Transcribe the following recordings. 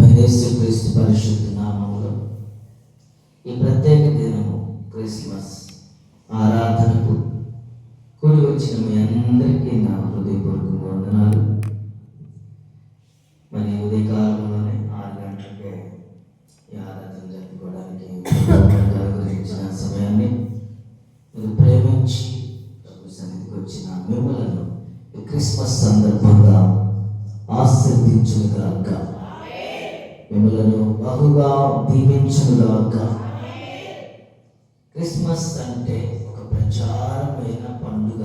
యేసుక్రీస్తు పరిశుద్ధ నామములో ఈ ప్రత్యేక దినము క్రిస్మస్ ఆరాధనకు కూడి వచ్చిన మీ అందరికీ నా హృదయపూర్వక వందనాలు. మరి ఉదయకాలంలోనే 6 గంటలకే ఈ ఆరాధన జరుపుకోవడానికి గురించిన సమయాన్ని మీరు ప్రేమించి ప్రభు సన్నిధికి వచ్చిన మిమ్మలను ఈ క్రిస్మస్ సందర్భంగా ఆశీర్వదించుగాక, మిమ్మలను బహుగా దీవించుగాక. క్రిస్మస్ అంటే ఒక ప్రచారమైన పండుగ.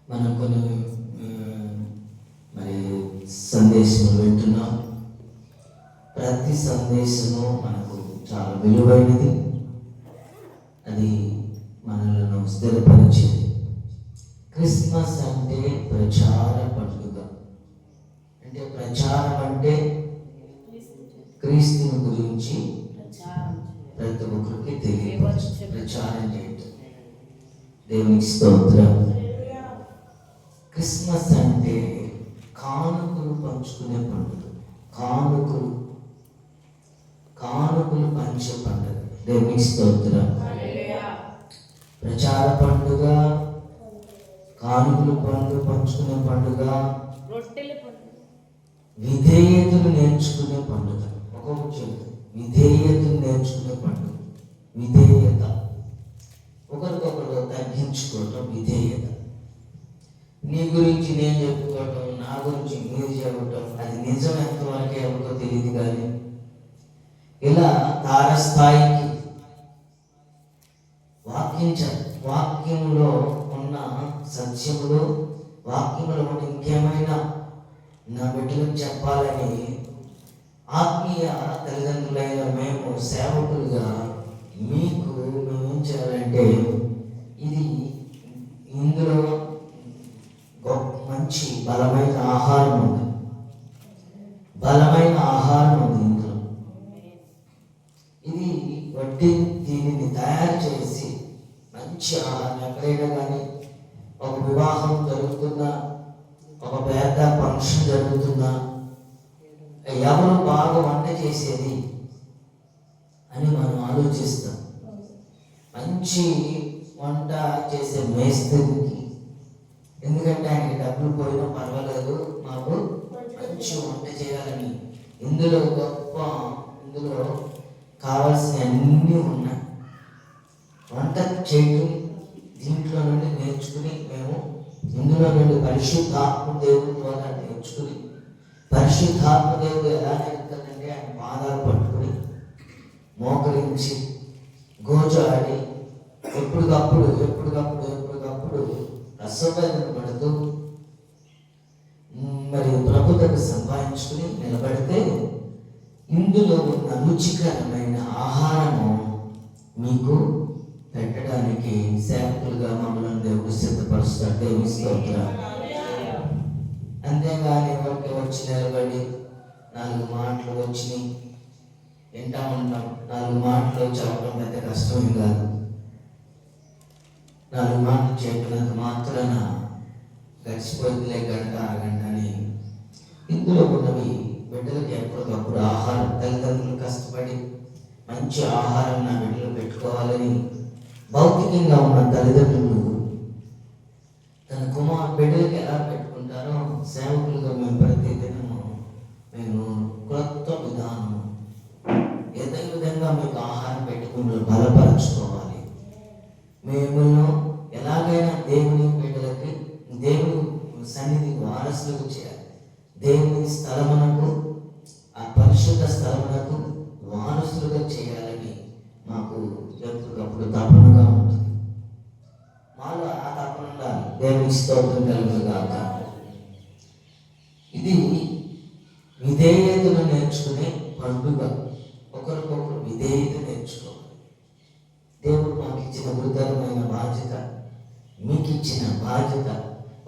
మనం కొన్ని మరి సందేశములు వింటున్నాం. ప్రతి సందేశము మనకు చాలా విలువైనది, అది మనలను స్థిరపరిచేది. క్రిస్మస్ అంటే ప్రచార పండుగ. అంటే ప్రచారం అంటే క్రీస్తుని గురించి ప్రతి ఒక్కరికి తెలియవచ్చు, ప్రచారం చేయటం. దేవునికి స్తోత్రం. క్రిస్మస్ అంటే కానుకలు పంచుకునే పండుగ, కానుకలు పంచే పండుగ. దేవునికి స్తోత్రం. ప్రచార పండుగ, కానుకలు పంచుకునే పండుగ, విధేయతను నేర్చుకునే పండుగ. విధేయతను నేర్చుకునే పండుగ. విధేయత, ఒకరికొకరు తగ్గించుకోవటం విధేయత. నీ గురించి నేను చెప్పుకోవటం, నా గురించి మీరు చెప్పటం, అది నిజం ఎంతవరకు ఎవరికో తెలియదు. కానీ ఇలా తారస్థాయికి వాక్యములో ఉన్న సత్యములు, వాక్యములో ఉన్న ఇంకేమైనా నా బిడ్డలకు చెప్పాలని ఆత్మీయ తల్లిదండ్రులైన మేము సేవకులుగా మీకు మేమేం చేయాలంటే, ఇందులో మంచి బలమైన ఆహారం ఉంది, ఇందులో. ఇది దీనిని తయారు చేసి మంచి ఆహారం, ఎక్కడైనా కానీ ఒక వివాహం జరుగుతున్నా, ఒక పెద్ద ఫంక్షన్ జరుగుతున్నా, ఎవరు బాగా వంట చేసేది అని మనం ఆలోచిస్తాం. మంచి వంట చేసే మేస్త్రికి, ఎందుకంటే ఆయనకి డబ్బులు పోయినా పర్వాలేదు, మాకు మంచి వంట చేయాలని. ఇందులో కావాల్సిన అన్నీ ఉన్నాయి. వంట చేయడం దీంట్లో నుండి నేర్చుకుని మేము ఇందులో నుండి పరిశుద్ధాత్మ దేవుడి ద్వారా నేర్చుకుని, పరిశుద్ధాత్మ దేవుడు ఎలా నేర్పుతాడంటే ఆయన పాదాలు పట్టుకుని మోకరించి గోజాడి ఎప్పటికప్పుడు అసౌకర్యం పడుతూ మరి ప్రభుత్వం సంపాదించుకుని నిలబడితే, ఇందులో ఉన్న రుచికరమైన ఆహారము మీకు పెట్టడానికి సేవకులుగా మమ్మల్ని దేవుడు సిద్ధపరుస్తాడు. దేవుని స్తోత్రం. అంతేగాని ఎవరికి వచ్చి నిలబడి 4 మాటలు వచ్చినాయి వింటా ఉంటాం. 4 మాటలు చెప్పడం పెద్ద కష్టం కాదు. 4 మాటలు చెప్పినంత మాత్రాన గడిచిపోతుందిలే గంట అరగంట అని. ఇందులో ఉన్నవి బిడ్డలకి ఎప్పటికప్పుడు ఆహారం, తల్లిదండ్రులు కష్టపడి మంచి ఆహారం నా బిడ్డలు పెట్టుకోవాలని భౌతికంగా ఉన్న తల్లిదండ్రులు తన బిడ్డలకి ఎలా పెట్టుకుంటారో, సేవకులుగా మేము ప్రతి దినము మేము క్రొత్త విధానం ఏదే విధంగా మీకు ఆహారం పెట్టుకుని బలపరచుకోవాలి. మేము ఎలాగైనా దేవుని బిడ్డలకి దేవుని సన్నిధి వారసులకు చేయాలి. దేవుని స్థలమునకు, ఆ పరిశుద్ధ స్థలమునకు వారసులుగా చేయాలని మాకు ఎప్పటికప్పుడు తపనగా ఉంటుంది. మాలో ఆ తపన ఉండాలి. దేవుని స్తోత్రం కలుగుగాక. ఇది విధేయతను నేర్చుకునే పండుగ. ఒకరికొకరు విధేయత నేర్చుకోవాలి. దేవుడు మాకు ఇచ్చిన గురుతరమైన బాధ్యత, మీకు ఇచ్చిన బాధ్యత.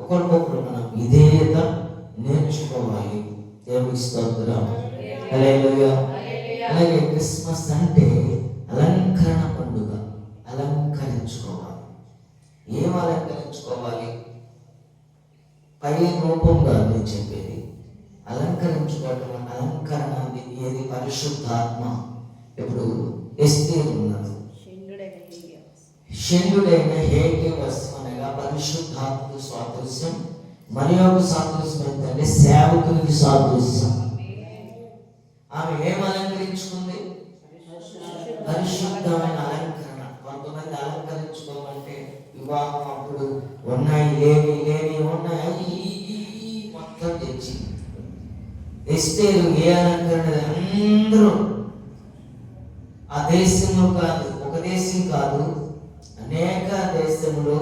ఒకరికొకరు మనం విధేయత నేర్చుకోవాలి. దేవుని స్తోత్రం. హల్లెలూయా. అలాగే క్రిస్మస్ అంటే అలంకరణ పండుగ. అలంకరించుకోవాలి. ఏం అలంకరించుకోవాలి? పై రూపంగా నేను చెప్పేది అలంకరించుకోవటం, అలంకరణ ఏది? పరిశుద్ధాత్మ. ఇప్పుడు ఎస్తేరు ఉన్నది, షండుడైన హేగే వస్త్రం అనగా పరిశుద్ధాత్మ సాదృశ్యం. మరి ఒక సాదృశ్యం ఏంటంటే సేవకునికి సాదృశ్యం. ఆమె ఏం అలంకరించుకుంది? పరిశుద్ధమైన అలంకరణ. కొంతమంది అలంకరించుకోమంటే వివాహం అప్పుడు ఉన్నాయి, లేని ఉన్నాయి, మొత్తం తెచ్చి. ఎస్తేరు ఏ అలంకరణ? అందరూ ఆ దేశంలో కాదు, ఒక దేశం కాదు, అనేక దేశంలో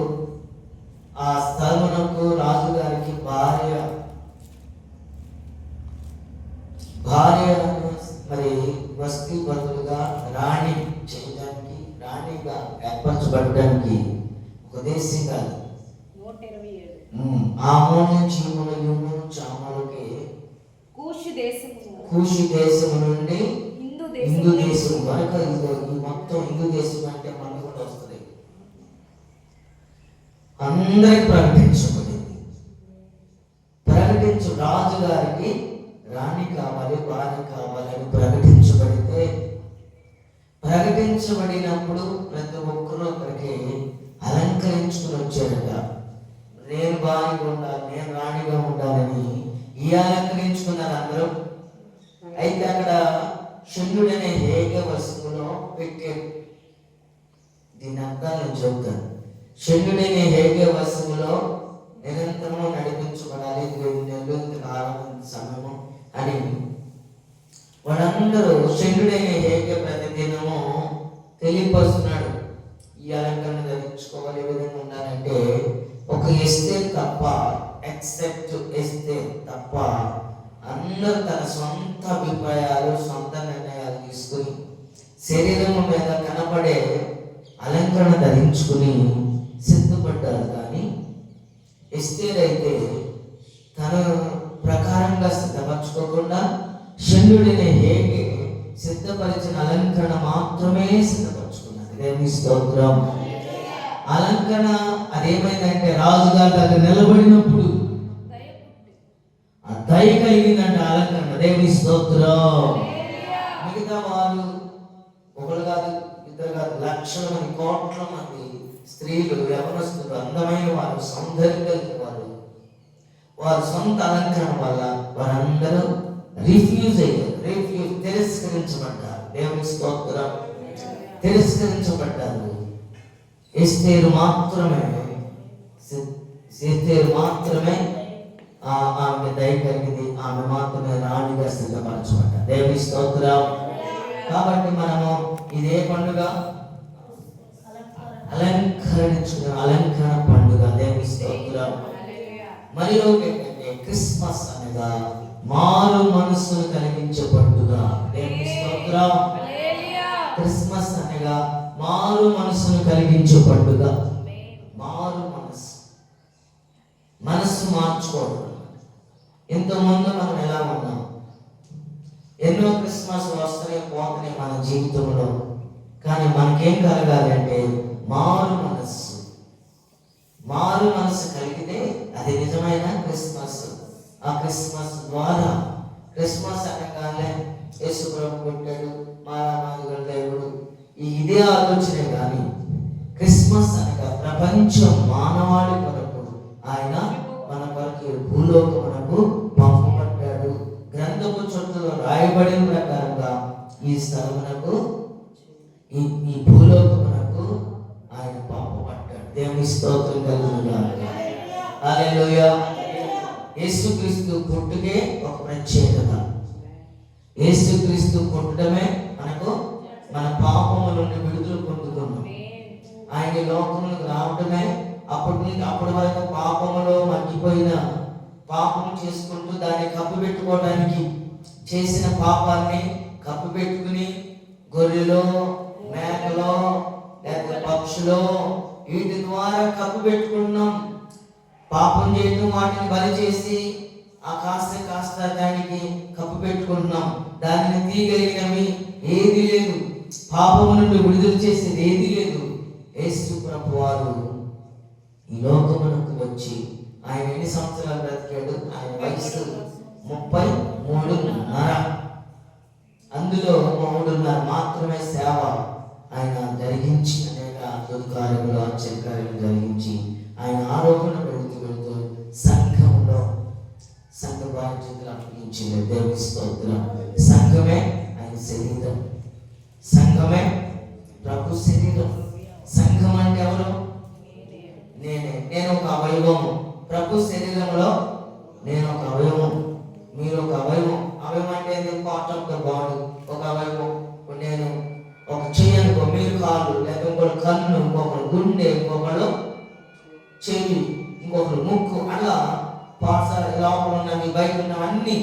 ఆ స్థలమునకు రాజుగారికి భార్యను మరి వస్తీ బదులుగా రాణి చేయడానికి, రాణిగా ఏర్పరచబడడానికి ఒక దేశం కాదు. ఆ మూడు నుంచి చామలకి కూషి దేశము నుండి హిందూ దేశం వరకు, ఈ మొత్తం హిందూ దేశం అంటే మనకు కూడా వస్తుంది. అందరికి ప్రకటించబడింది. రాజు గారికి రాణి కావాలి, భార్య కావాలని ప్రకటించబడినప్పుడు ప్రతి ఒక్కరూ అక్కడికి అలంకరించుకుని వచ్చారట. నేను భార్యగా ఉండాలి, నేను రాణిగా ఉండాలని ఈ అలంకరించుకున్నారు అందరూ. అయితే అక్కడ షండుడనే హేగే వస్తువులో పెట్టారు. దీని అర్థాలు నేను చెబుతాను. షండుడనే హేగే వస్తువులో నిరంతరము నడిపించబడాలి, 2 నెలలు కాలం సమయము అని వాళ్ళందరూ షండుడైన హేగే ప్రతిదినము తెలియపరుస్తున్నాడు. ఈ అలంకరణ ధరించుకోవాలి, ఏ విధంగా ఉండాలంటే ఒక ఎస్తేర్ తప్ప, ఎక్సెప్ట్ ఎస్తేర్ తప్ప అందరూ తన సొంత అభిప్రాయాలు, సొంత నిర్ణయాలు తీసుకుని శరీరం మీద కనపడే అలంకరణ ధరించుకుని సిద్ధపడ్డారు. కానీ ఎస్తేర్ అయితే తన ప్రకారంగా సిద్ధపరచుకోకుండా షండుడైన హేగే సిద్ధపరిచిన అలంకరణ మాత్రమే సిద్ధపరచుకున్నది. దేవుని స్తోత్రం. అలంకరణ అదేమైందంటే రాజుగారి దగ్గర నిలబడినప్పుడు ఆ దయ కలిగిందంటే అలంకరణ. దేవుని స్తోత్రం. మిగతా వారు ఒకరు కాదు, ఇద్దరు కాదు, లక్షల మంది, కోట్ల మంది స్త్రీలు, యవనస్తులు, అందమైన వారు, సౌందర్యం కలిగిన వారు, వారి సొంత అలంకరణ వల్ల వారందరూ తిరస్కరించబడ్డారు. దేవుని స్తోత్రం. తిరస్కరించబడ్డారు. ఎస్తేరు మాత్రమే ఆమె దయ కలిగింది. ఆమె మాత్రమే రాణిగా సిద్ధపరచబడ్డారు. దేవుని స్తోత్రం. కాబట్టి మనము ఇదే పండుగ అలంకరణ పండుగ. దేవుని స్తోత్రం. మరి ఏంటంటే క్రిస్మస్ అనగా మారు మనస్సును కలిగించే పండుగ. దేవుని స్తోత్రం. క్రిస్మస్ అనగా మారు మనస్సును కలిగించే పండుగ. మారు మనస్సు మార్చుకోవడం. ఇంతకుముందు మనం ఎలా ఉన్నాం? ఎన్నో క్రిస్మస్ వస్తున్నాయి, పోతున్నాయి మన జీవితంలో. కానీ మనకేం కలగాలి అంటే మారు మనస్సు కలిగితే అది నిజమైన క్రిస్మస్. ఆ క్రిస్మస్ ద్వారా, క్రిస్మస్ అనగానే యేసు ప్రభు పుట్టాడు, మానవుడు దేవుడు, ఇదే ఆలోచనే. కానీ క్రిస్మస్ అనగా ప్రపంచం మానవాళి కొరకు ఆయన మన కొరకు భూలోకమునకు పంపబడ్డాడు. గ్రంథపు చుట్టలో రాయబడిన ప్రకారంగా ఈ స్థలమునకు, ఈ భూలోకమునకు ఆయన పంపబడ్డాడు. దేవుని స్తోత్రం కలుగునుగాక. హల్లెలూయా. యేసుక్రీస్తు పుట్టుకే ఒక ప్రత్యేకత. యేసుక్రీస్తు పుట్టడమే మనకు మన పాపము నుండి విడుదల పొందుతున్నాం. ఆయన లోకములకు రావడమే అప్పటి వరకు పాపములో మగ్గిపోయిన, పాపము చేసుకుంటూ దాన్ని కప్పిపెట్టుకోవడానికి చేసిన పాపాన్ని కప్పిపెట్టుకుని గొర్రెలో, మేకలో, లేకపోతే పక్షులో, వీటి ద్వారా కప్పిపెట్టుకున్నాం. పాపం చేయటం, వాటిని బలి చేసి ఆ కాస్త దానికి కప్పిపెట్టుకుంటున్నాం. దానిని తీయగలిగినవి ఏది లేదు, పాపము నుండి విడుదల చేసేది ఏది లేదు. యేసు ప్రభు వారు ఈ లోకమునకు వచ్చి ఆయన ఎన్ని సంవత్సరాలు బ్రతికాడు? ఆయన వయసు 33.5 అందులో 3.5 మాత్రమే సేవ ఆయన జరిగించి అనేక అద్భుత కార్యములు ఆశ్చర్యకార్యములు జరిగించి ఆయన ఆరోపణ వెళుతూ సంఘంలో సంఘ బాధ్యతలు అప్పగించింది. దేవుని స్తోత్రం. సంఘమే ఆయన శరీరం, సంఘమే ప్రభు శరీరం. సంఘం అంటే ఎవరు? నేను ఒక అవయవము. ప్రభు శరీరంలో నేను ఒక అవయవం, మీరు ఒక అవయవం. అవయవం అంటే పార్ట్ ఆఫ్ ద బాడీ, ఒక అవయవం. నేను ఒక చెయ్యి అనుకో, మీరు కాళ్ళు, లేకపోతే ఇంకొకరు కన్ను, ఇంకొకరు గుండె, ఇంకొకరు చెవి, ఇంకొకరు ముక్కు, అలా పార్ట్స్ లోపల ఉన్నవి బయట ఉన్నవన్నీ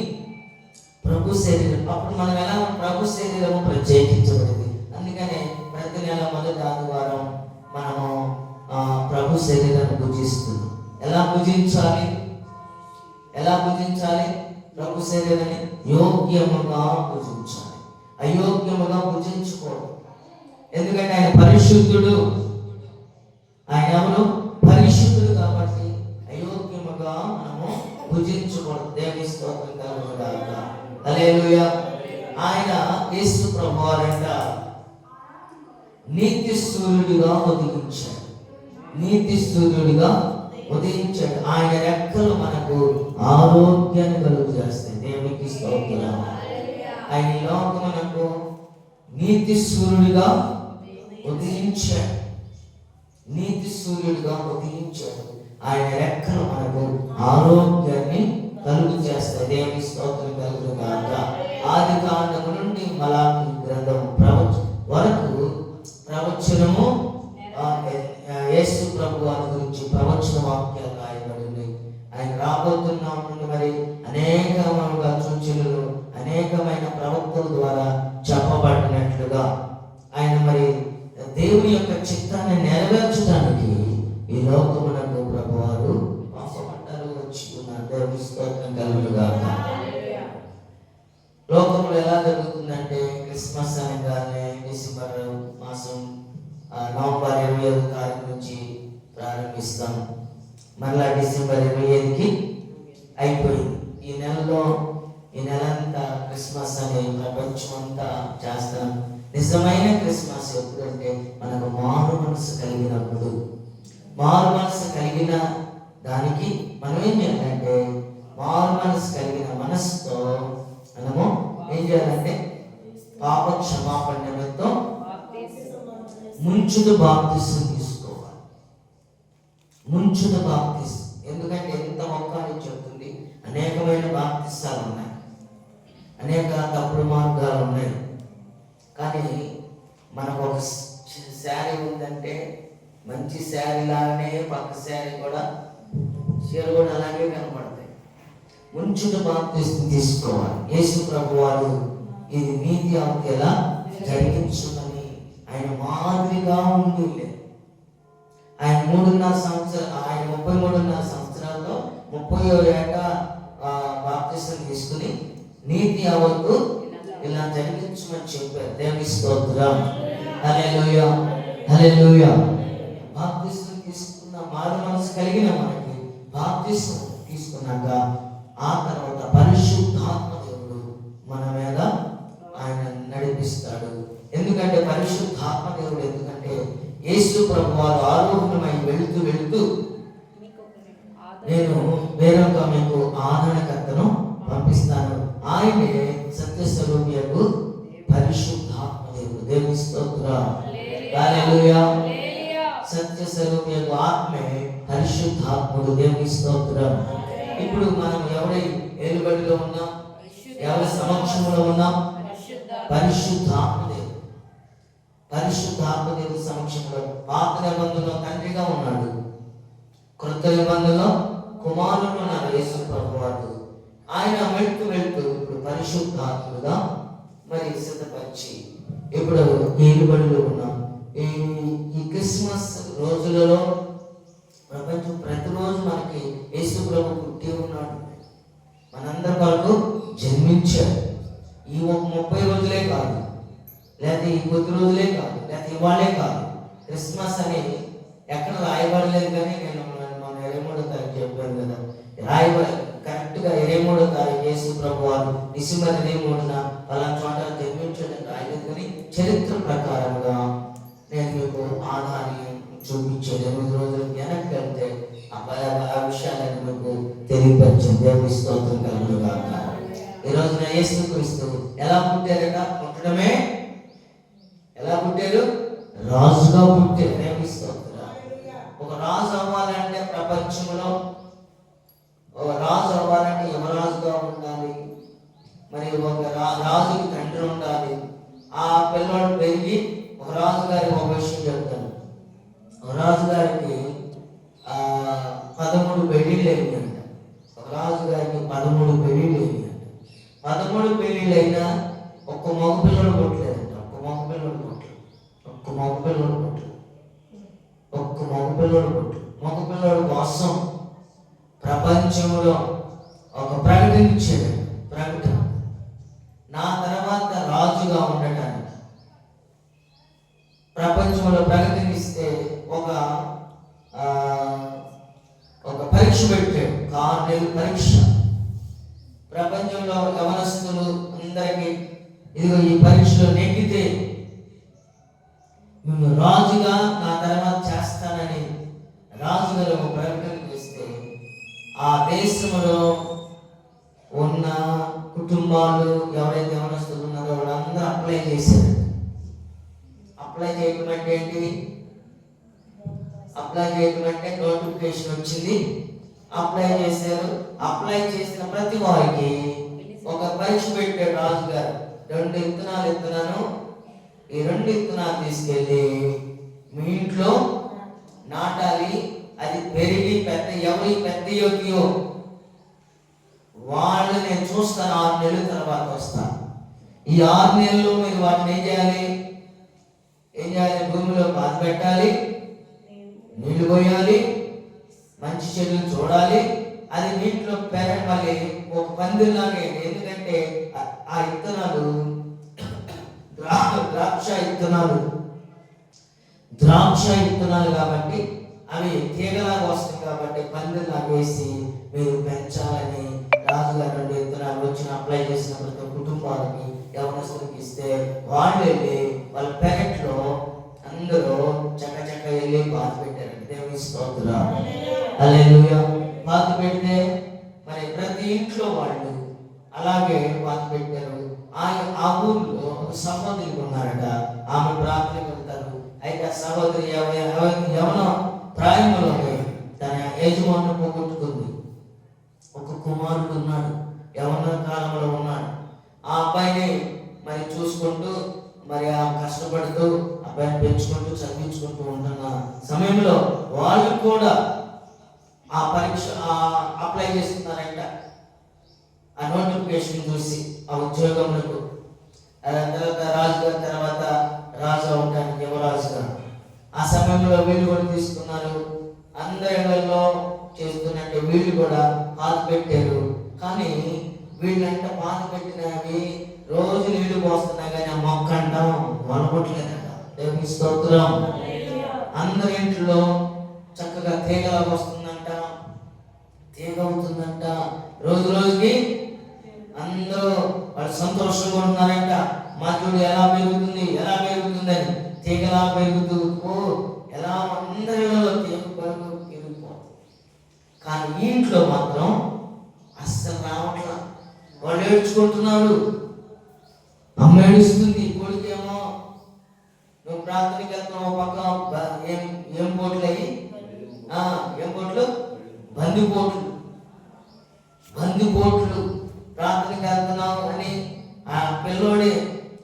ప్రభు శరీరం. అప్పుడు మనం ఎలా ప్రభు శరీరము ప్రత్యేకించబడింది. అందుకనే ప్రతి నెల మొదటి ఆదివారం మనము ప్రభు శరీరాన్ని పూజిస్తున్నాం. ఎలా పూజించాలి? ప్రభు శరీరాన్ని యోగ్యముగా పూజించాలి, అయోగ్యముగా పూజించకూడదు. ఎందుకంటే ఆయన పరిశుద్ధుడు. ఆయన ఎవరు? పరిశుద్ధుడు. కాబట్టి అయోగ్యముగా మనము పూజించకూడదు. దేవుని స్తోత్రం కలుగును గాక. హల్లెలూయా. ఆయన యేసు ప్రభువారంట నీతి సూర్యుడిగా ఉదయించాడు. ఆయన రెక్కలు మనకు ఆరోగ్యాన్ని కలుగు చేస్తాయి. దేవునికి స్తోత్రం. ఆయన లోకమునకు నీతి సూర్యుడిగా ఉదయించాడు. ఆయన రెక్కలు మనకు ఆరోగ్యాన్ని కలుగు చేస్తాయి. దేవుని స్తోత్రం కలుగును గాక. ఆది కాండము నుండి మలాకి గ్రంథం వరకు ప్రవచనము యేసు ప్రభు వారి గురించి ప్రవచన వాక్యాలు రాయబడింది. ఆయన రాబోతున్నప్పుడు మరి అనేకముగా సూచనలు అనేకమైన ప్రవక్తల ద్వారా చెప్పబడినట్లుగా ఆయన మరి దేవుని యొక్క చిత్తాన్ని నెరవేర్చడానికి ఈ లోకమునకు ప్రభు వారు పంపబడ్డారు, వచ్చి ఉన్నారు. దేవుని స్తోత్రం కలుగును గాక. లోకంలో ఎలా జరుగుతుందంటే క్రిస్మస్ అనగానే డిసెంబర్ మాసం నవంబర్ 25వ తారీఖు నుంచి ప్రారంభిస్తాం. మళ్ళా డిసెంబర్ 25కి అయిపోయింది. ఈ నెలంతా క్రిస్మస్ అనే ప్రపంచం అంతా చేస్తాం. నిజమైన క్రిస్మస్ ఎప్పుడంటే మనకు మారు మనసు కలిగినప్పుడు. మారు మనసు కలిగిన దానికి మనం ఏం చేయాలంటే మారు మనసు కలిగిన మనసుతో మనము ఏం చేయాలంటే పాప క్షమాపణ నిమిత్తం ముంచుడు బాప్తిసం తీసుకోవాలి. ఎందుకంటే ఎంత మొక్కాన్ని చెప్తుంది. అనేకమైన బాప్తిసాలు ఉన్నాయి, అనేక తప్పుడు మార్గాలు ఉన్నాయి. కానీ మనకు ఒక శారీ ఉందంటే మంచి శారీ లాగానే పక్క శారీ కూడా చీర కూడా అలాగే కనపడతాయి. ముంచుడు బాప్తిసం తీసుకోవాలి. యేసు ప్రభు వారు ఇది నీతి ఎలా జరిగించుమని ఆయన మాదిరిగా ఉండి ఆయన 3.5 సంవత్సరాలు, ఆయన 33.5 సంవత్సరాల్లో 30వ ఏట బాప్తిసం తీసుకుని నీతి యావత్తు ఇలా జరిగించమని చెప్పారు. దేవుని స్తోత్రం. హల్లెలూయా, హల్లెలూయా. బాప్తిసం తీసుకున్న మారు మనసు కలిగిన మనకి బాప్తిసం తీసుకున్నాక ఆ తర్వాత పరిశుద్ధాత్మ దేవుడు మన మీద ఆయన నడిపిస్తాడు. ఎందుకంటే పరిశుద్ధాత్మ దేవుడు, ఎందుకంటే యేసు ప్రభు వారు ఆరోహణమై వెళుతూ నేను వేరొక మీకు ఆదరణకర్తను పంపిస్తాను. ఆయనే సత్యస్వరూపియకు పరిశుద్ధాత్మ దేవుడు. దేవుని స్తోత్రం. హల్లెలూయా. సత్యస్వరూపియకు ఆత్మే పరిశుద్ధాత్ముడు. దేవుని స్తోత్రం. ఇప్పుడు మనం ఎవరి ఏలుబడిలో ఉన్నాం? ఎవరి సమక్షంలో ఉన్నాం? పరిశుద్ధాత్మ దేవుడి సమక్షంలో. పాత నిబంధనలో తండ్రిగా ఉన్నాడు, క్రొత్త నిబంధనలో కుమారుడు ఉన్నారు యేసు ప్రభు వారు. ఆయన వెళ్తూ ఇప్పుడు పరిశుద్ధాత్ముడుగా మరి సిద్ధపరిచి ఇప్పుడు ఏలుబడిలో ఉన్నాం. ఈ క్రిస్మస్ రోజులలో ప్రపంచం ప్రతిరోజు మనకి యేసు ప్రభు పుట్టి ఉన్నాడు, మనందరి వరకు జన్మించాడు. ఈ 30 రోజులే కాదు, లేకపోతే ఈ కొద్ది రోజులే కాదు, లేకపోతే ఇవాళే కాదు. క్రిస్మస్ అని ఎక్కడ రాయబడలేదు. కానీ నేను మన 23వ తారీఖు చెప్పాను కదా, రాయబడి కరెక్ట్ డైరెక్ట్గా 23వ తారీఖు యేసు ప్రభు వారు డిసెంబర్ 23న పలానా చోట జన్మించడం రాయలేదు, కానీ చరిత్ర ప్రకారంగా నేను మీకు ఆధారాన్ని చూపించాను. 8 రోజులు వెనక్కి వెళ్తే ఆ విషయాలను మీకు తెలియపరిచింది. దేవుని స్తోత్రం కలుగును గాక. ఈ రోజున యేసుక్రీస్తు ఎలా పుట్టారట? పుట్టడమే ఎలా పుట్టారు? రాజుగా పుట్టారు. దేవుని స్తోత్రం. ఒక రాజు అవ్వాలంటే ప్రపంచంలో ఒక రాజు అవ్వాలంటే యువరాజుగా ఉండాలి. మరి ఒక రాజుకి తండ్రి ఉండాలి. ఆ పిల్లవాడు పెరిగి ఒక రాజుగారి ఒక విషయం చెప్తాను. ఒక రాజుగారికి 13 పెళ్ళిళ్ళు అయ్యాయంట. ఒక రాజుగారికి 13 పెళ్ళిళ్ళు అయ్యాయంట. 13 పెళ్ళిళ్ళు అయినా ఒక్క మగ పిల్లడు పుట్టలేదంట. ఒక్క మగ పిల్లడు పుట్టలేదు. మగ పిల్లడు కోసం ప్రపంచంలో ఒక ప్రకటన ఇచ్చాడు. ప్రకటన, నా తర్వాత రాజుగా ఉండటానికి ప్రపంచంలో ప్రకటనిస్తే ఒక పరీక్ష పెట్టాడు. 6 నెలల పరీక్ష. ప్రపంచంలో యవనస్తులు అందరికీ ఇదిగో ఈ పరీక్షలో నెగ్గితే మేము రాజుగా నా తర్వాత చేస్తానని రాజుగారు ఒక ప్రకటన చేస్తే ఆ దేశంలో ఉన్న కుటుంబాలు ఎవరైతే యవనస్తులు ఉన్నారో వాళ్ళందరూ అప్లై చేశారు. అప్లై చేయడం అంటే ఏంటి? అప్లై చేయడం అంటే నోటిఫికేషన్ వచ్చింది, అప్లై చేశారు. అప్లై చేసిన ప్రతి వారికి ఒక పరీక్ష పెట్టాడు రాజుగారు. 2 విత్తనాలు ఇస్తున్నాను, ఈ 2 విత్తనాలు తీసుకెళ్ళి మీ ఇంట్లో నాటాలి. అది పెరిగి ఎవరి పెద్ద యోగ్యో వాళ్ళు నేను చూస్తాను. 6 నెలల తర్వాత వస్తాను. ఈ 6 నెలల్లో మీరు వాటిని ఏం చేయాలి? భూమిలో బాధ పెట్టాలి, నీళ్లు పోయాలి, మంచి చెడులు చూడాలి. అది నీటిలో మళ్ళీ ఒక పందిలాగే. ఎందుకంటే ఆ విత్తనాలు ద్రాక్ష విత్తనాలు కాబట్టి అవి తీగలాగా వస్తాయి. కాబట్టి పందిలాగా వేసి మీరు పెంచాలని రాజుగారు 2 విత్తనాలు వచ్చిన అప్లై చేసిన ప్రతి కుటుంబాలకి యవనస్తులకి ఇస్తే వాళ్ళు వెళ్ళి వాళ్ళ పెరట్లో అందరూ చక్క వెళ్ళి బాధ పెట్టారండి. దేవుని స్తోత్రం. హల్లెలూయా. బాధ పెడితే మరి ప్రతి ఇంట్లో వాళ్ళు అలాగే బాధ పెట్టారు. ఆ ఊర్లో ఒక సహోదరి ఉన్నారట. ఆమె ప్రార్థనకు వెళ్తారు. అయితే ఆ సహోదరి యవన ప్రాయంలోనే తన యజమానుని పోగొట్టుకుంది. ఒక కుమారుడు ఉన్నాడు, యవన కాలంలో ఉన్నాడు. ఆ అబ్బాయిని మరి చూసుకుంటూ మరి ఆ కష్టపడుతూ అబ్బాయిని పెంచుకుంటూ చదివించుకుంటూ ఉంటున్న సమయంలో వాళ్ళు కూడా ఆ పరీక్ష అప్లై చేస్తున్నారంట. ఆ నోటిఫికేషన్ చూసి ఆ ఉద్యోగంలో తర్వాత రాజుగారి తర్వాత రాజు అవడానికి యువరాజుగా ఆ సమయంలో వీళ్ళు కూడా తీసుకున్నారు. అందరి ఇళ్లలో చేస్తున్నట్టే వీళ్ళు కూడా పాత పెట్టారు. కానీ వీళ్ళంట పాత పెట్టినవి రోజు నీళ్లు పోస్తున్నా కానీ ఆ మొక్క అంటాం వనకొట్టలేదంట. దేవుని స్తోత్రం. అందరి ఇంట్లో చక్కగా తీగలాగా వస్తుందంట, తీగ అవుతుందంట. రోజుకి అందరూ వాళ్ళు సంతోషంగా ఉంటున్నారంట. మధ్యుడు ఎలా పెరుగుతుందని తీగలా పెరుగుతూ ఎలా అందరిలో పెరిగిపోతుంది. కానీ ఇంట్లో మాత్రం అస్సలు రావట్లా. వాళ్ళు ఏడ్చుకుంటున్నారు. అమ్మ ఏడుస్తుంది, కొడుకేమో నువ్వు ప్రార్థనకి వెళ్తున్నావు, పక్క ఏం పోట్లు అయ్యి ఏం పోట్లు? బందిపోట్లు ప్రార్థనకి వెళ్తున్నావు అని ఆ పిల్లోడి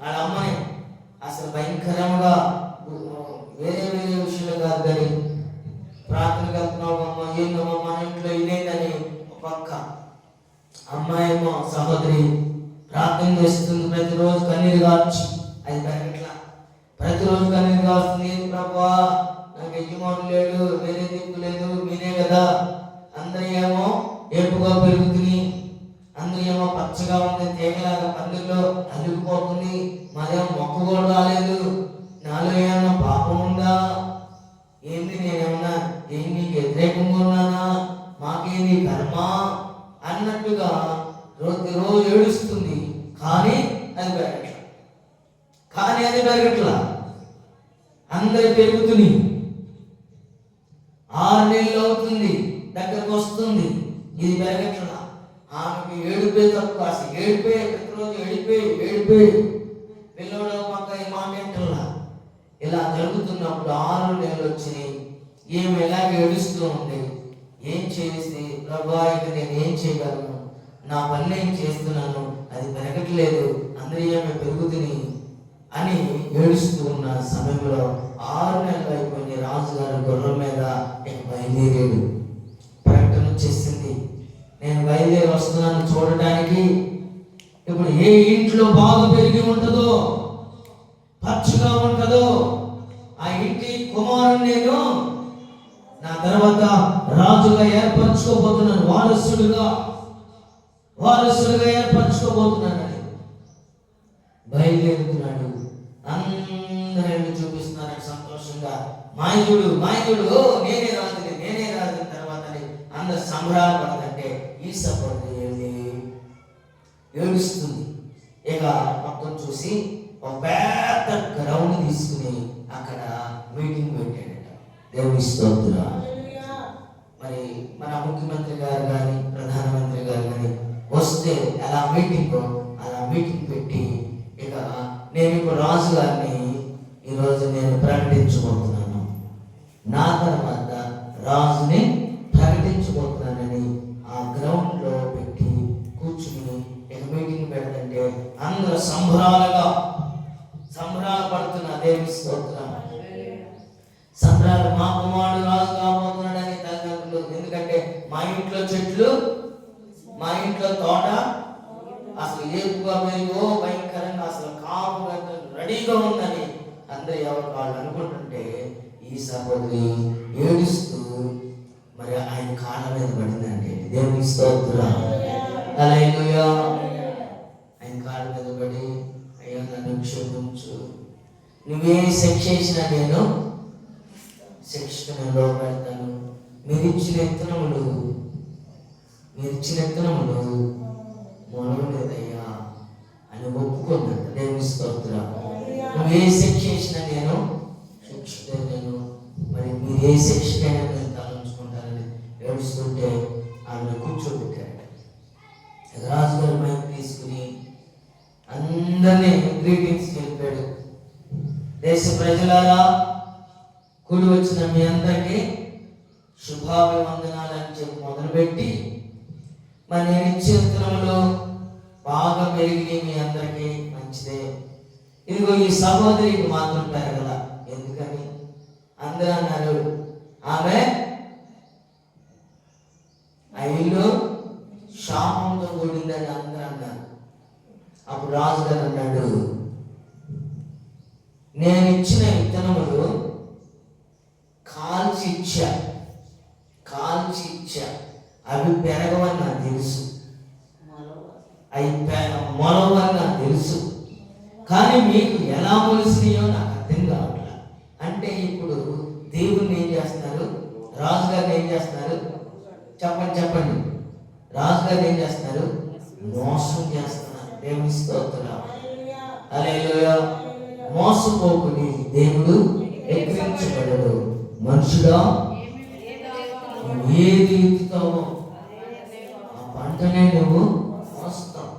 వాళ్ళ అమ్మని అసలు భయంకరంగా వేరే విషయాలు కాదు కానీ ప్రార్థనకి వెళ్తున్నావు అమ్మ, ఏందమ్మా మన ఇంట్లో ఇదేందని పక్క అమ్మాయేమో సహోదరి ప్రార్థన చేస్తుంది. ప్రతిరోజు కన్నీరు కావచ్చు. అది పెరగట్లా. ప్రతిరోజు కన్నీరు కావస్తుంది. ఏది ప్రభువా, నాకు యజమాను లేడు, వేరే దిక్కు లేదు, మీరే కదా. అందరూ ఏమో ఏపుగా పెరుగుతుంది, అందరూ ఏమో పచ్చగా ఉంది, తీగలాగా పందిరిలో అల్లుకుపోతుంది. మాదేమో మొక్క కూడా రాలేదు. నాలో ఏమన్నా పాపం ఉందా? ఏంది, నేనేమన్నా నీకు వ్యతిరేకంగా ఉన్నానా? మాకేంది కర్మ అని అన్నట్టుగా రోజు ఏడుస్తుంది, కానీ అది పెరగట్లా. అందరి పెరుగుతుంది. 6 నెలలు అవుతుంది, దగ్గరకు వస్తుంది, ఇది పెరగట్లా. ఆమెకి ఏడుపే తక్కువ, అసలు ఏడిపే, ప్రతిరోజు ఏడిపే పిల్లలు మాకు ఈ మాట ఏంటల్లా. ఇలా జరుగుతున్నప్పుడు 6 నెలలు వచ్చినాయి. ఏమి ఎలాగ ఏడుస్తూ ఉంది. ఏం చేసి ప్రభా, ఇక నేను ఏం చేయగలను, నా పని నేను చేస్తున్నాను, అది పెరగట్లేదు, అందరూ ఏమి పెరుగుతుంది అని ఏడుస్తూ ఉన్న సమయంలో 6 నెలలు అయిపోయింది. రాజుగారు గుర్రం మీద బయలుదేరాడు. ప్రకటన వచ్చేసింది, నేను బయలుదేరి వస్తున్నాను చూడటానికి. ఇప్పుడు ఏ ఇంట్లో బాగా పెరిగి ఉంటుందో, పచ్చగా ఉంటుందో, ఆ ఇంటి కుమారుని నేను నా తర్వాత రాజుగా ఏర్పరచుకోబోతున్నాను, వారసుడుగా ఏర్పరచుకోబోతున్నానని బయలుదేరుతున్నాడు. అందరూ చూపిస్తున్నారు సంతోషంగా. మాయుడు నేనే రాజు తర్వాత అందరు సంబరాలు. ఈ సపోర్ట్ ఏడుస్తుంది. ఇక మొత్తం చూసి ఒక పెద్ద గ్రౌండ్ తీసుకుని అక్కడ మీటింగ్ పెట్టాడట. దేవుని స్తోత్రం. మరి మన ముఖ్యమంత్రి గారు కానీ ప్రధానమంత్రి గారు కానీ వస్తే అలా మీటింగ్ పెట్టి, ఇక నేను ఇప్పుడు రాజు గారిని ఈరోజు నేను ప్రకటించబోతున్నాను, నా తర్వాత రాజుని ప్రకటించబోతున్నానని ఆ గ్రౌండ్ లో పెట్టి కూర్చుని ఇక మీటింగ్ పెడుతుంటే అందరూ సంబరాలు పడుతున్నా. దేవుని స్తోత్రం. సంబరాలు, మా కుమారుడు రాజు కాబోతున్నాడని తల్లిదండ్రులు. ఎందుకంటే మా ఇంట్లో చెట్లు, మా ఇంట్లో తోట అసలు ఏపుగా పెరిగో భయంకరంగా అసలు కాపు రెడీగా ఉందని అందరూ ఎవరు వాళ్ళు అనుకుంటుంటే, ఈ సహోదరి ఏడుస్తూ మరి ఆయన కాళ్ళ మీద పడిందండి. దేవుని స్తోత్రం. హల్లెలూయా. ఆయన కాళ్ళ మీద పడి, అయ్యా నన్ను క్షమించు, నువ్వే శిక్ష చేసినా నేను శిక్షను లోపెడతాను, మీరు ఇచ్చిన ఎత్తనములు మొలవలేదయ్యా అని ఒప్పుకున్నాడు. దేవుని స్తోత్రం. నువ్వే శిక్ష చేసినా నేను మరి మీరు ఏ శిక్షకైనా నేను తలంచుకుంటానని ఏడుస్తుంటే ఆమె కూర్చోబెట్టాడు. రాజుగారు మైక్ తీసుకుని అందరినీ గ్రీటింగ్స్ చెప్పాడు. దేశ ప్రజలారా, కూడి వచ్చిన మీ అందరికీ శుభాభివందనాలని చెప్పి మొదలుపెట్టి, మరి నేను ఇచ్చే విత్తనములు బాగా పెరిగి మీ అందరికీ మంచిదే, ఇదిగో ఈ సహోదరికి మాత్రం పెరగల. ఎందుకని అందరూ అన్నారు, ఆమె ఆ ఇల్లు శాపంతో కూడిందని అందరూ అన్నారు. అప్పుడు రాజుగారు అన్నాడు, నేను ఇచ్చిన విత్తనములు కాల్చి ఇచ్చా, అవి పెరగవని నాకు తెలుసు, అవి మొలవని నాకు తెలుసు, కానీ మీకు ఎలా మొలిసినాయో నాకు అర్థం కావట్లా. అంటే ఇప్పుడు దేవుణ్ణి ఏం చేస్తున్నారు, రాజుగారిని ఏం చేస్తున్నారు, చెప్పండి రాజుగారిని ఏం చేస్తున్నారు, మోసం చేస్తున్నారు. దేవుని స్తోత్రం. హల్లెలూయా. మోసపోకుని దేవుడు ఎక్కించబడడు. మనుషుడా, ఏది ఎత్తుతావో ఆ పంటనే నువ్వు మోస్తావు.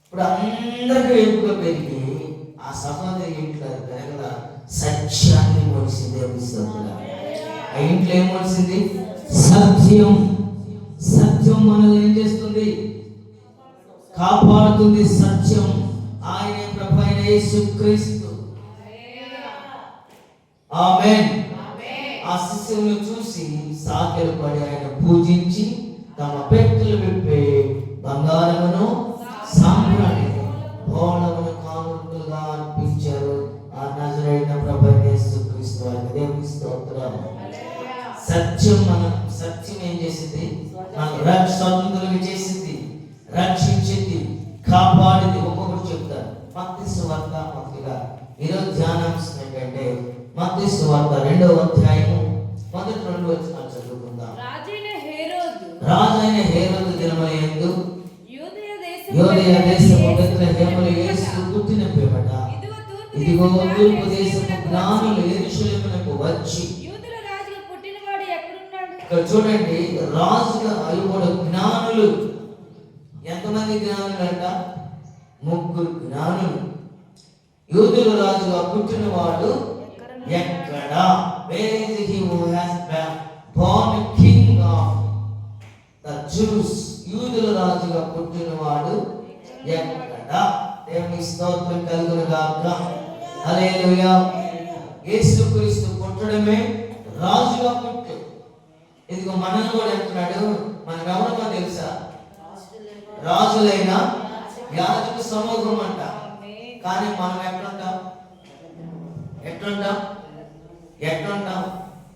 ఇప్పుడు అందరికీ ఎక్కువగా పెరిగి ఆ సహోదరి ఇంట్లో పెరగల సత్యాన్ని మోసింది. దేవుని స్తోత్రం. ఆ ఇంట్లో ఏం మోసింది? సత్యం. మనల్ని ఏం చేస్తుంది? కాపాడుతుంది. సత్యం. ఆయన ప్రభు అయిన యేసుక్రీస్తు. ఆమేన్. ఆ శిష్యులను చూసి సాకెలు పడి ఆయన పూజించి తమ పెట్టెలు విప్పి బంగారమును సాంబ్రాణిని బోళమును కానుకలుగా అర్పించారు. ఆ నజరేయుడైన ప్రభు అయిన యేసుక్రీస్తు వారికి దేవుని స్తోత్రం. సత్యం ఏం చేసింది? మనకు స్వతంత్రులుగా చేసింది, రక్షించింది, కాపాడింది. ఒక్కొక్కటి చెప్తారు. మత్తయి సువార్త మొదటిగా ఈరోజు ధ్యానాంశం ఏంటంటే మత్తయి సువార్త 2వ అధ్యాయము మొదటి 2 వచనాలు చదువుకుందాం. రాజైన హేరోదు దినముల బెత్లెహేములో యేసు పుట్టిన పిమ్మట ఇదిగో తూర్పు దేశపు జ్ఞానులు యెరూషలేమునకు వచ్చి, యూదుల రాజుగా పుట్టినవాడు ఎక్కడున్నాడు? ఇక్కడ చూడండి, రాజుగా అయ్యుడు జ్ఞానులు. ఎంతమంది జ్ఞానులు అంట? 3 జ్ఞానులు. యూదుల రాజుగా పుట్టినవాడు ఎక్కడ? Where is he who has been born king of the Jews? యూదుల రాజుగా పుట్టినవాడు ఎక్కడ? దేవుని స్తోత్రం కలుగును గాక. హల్లెలూయా. యేసుక్రీస్తు పుట్టడమే రాజుగా పుట్టు. ఇదిగో మనల్ని కూడా అంటున్నాడు, మనం ఎవరో తెలుసా? రాజులైన యాజక సమూహం అంట. కానీ మనం ఎట్లుంటాం?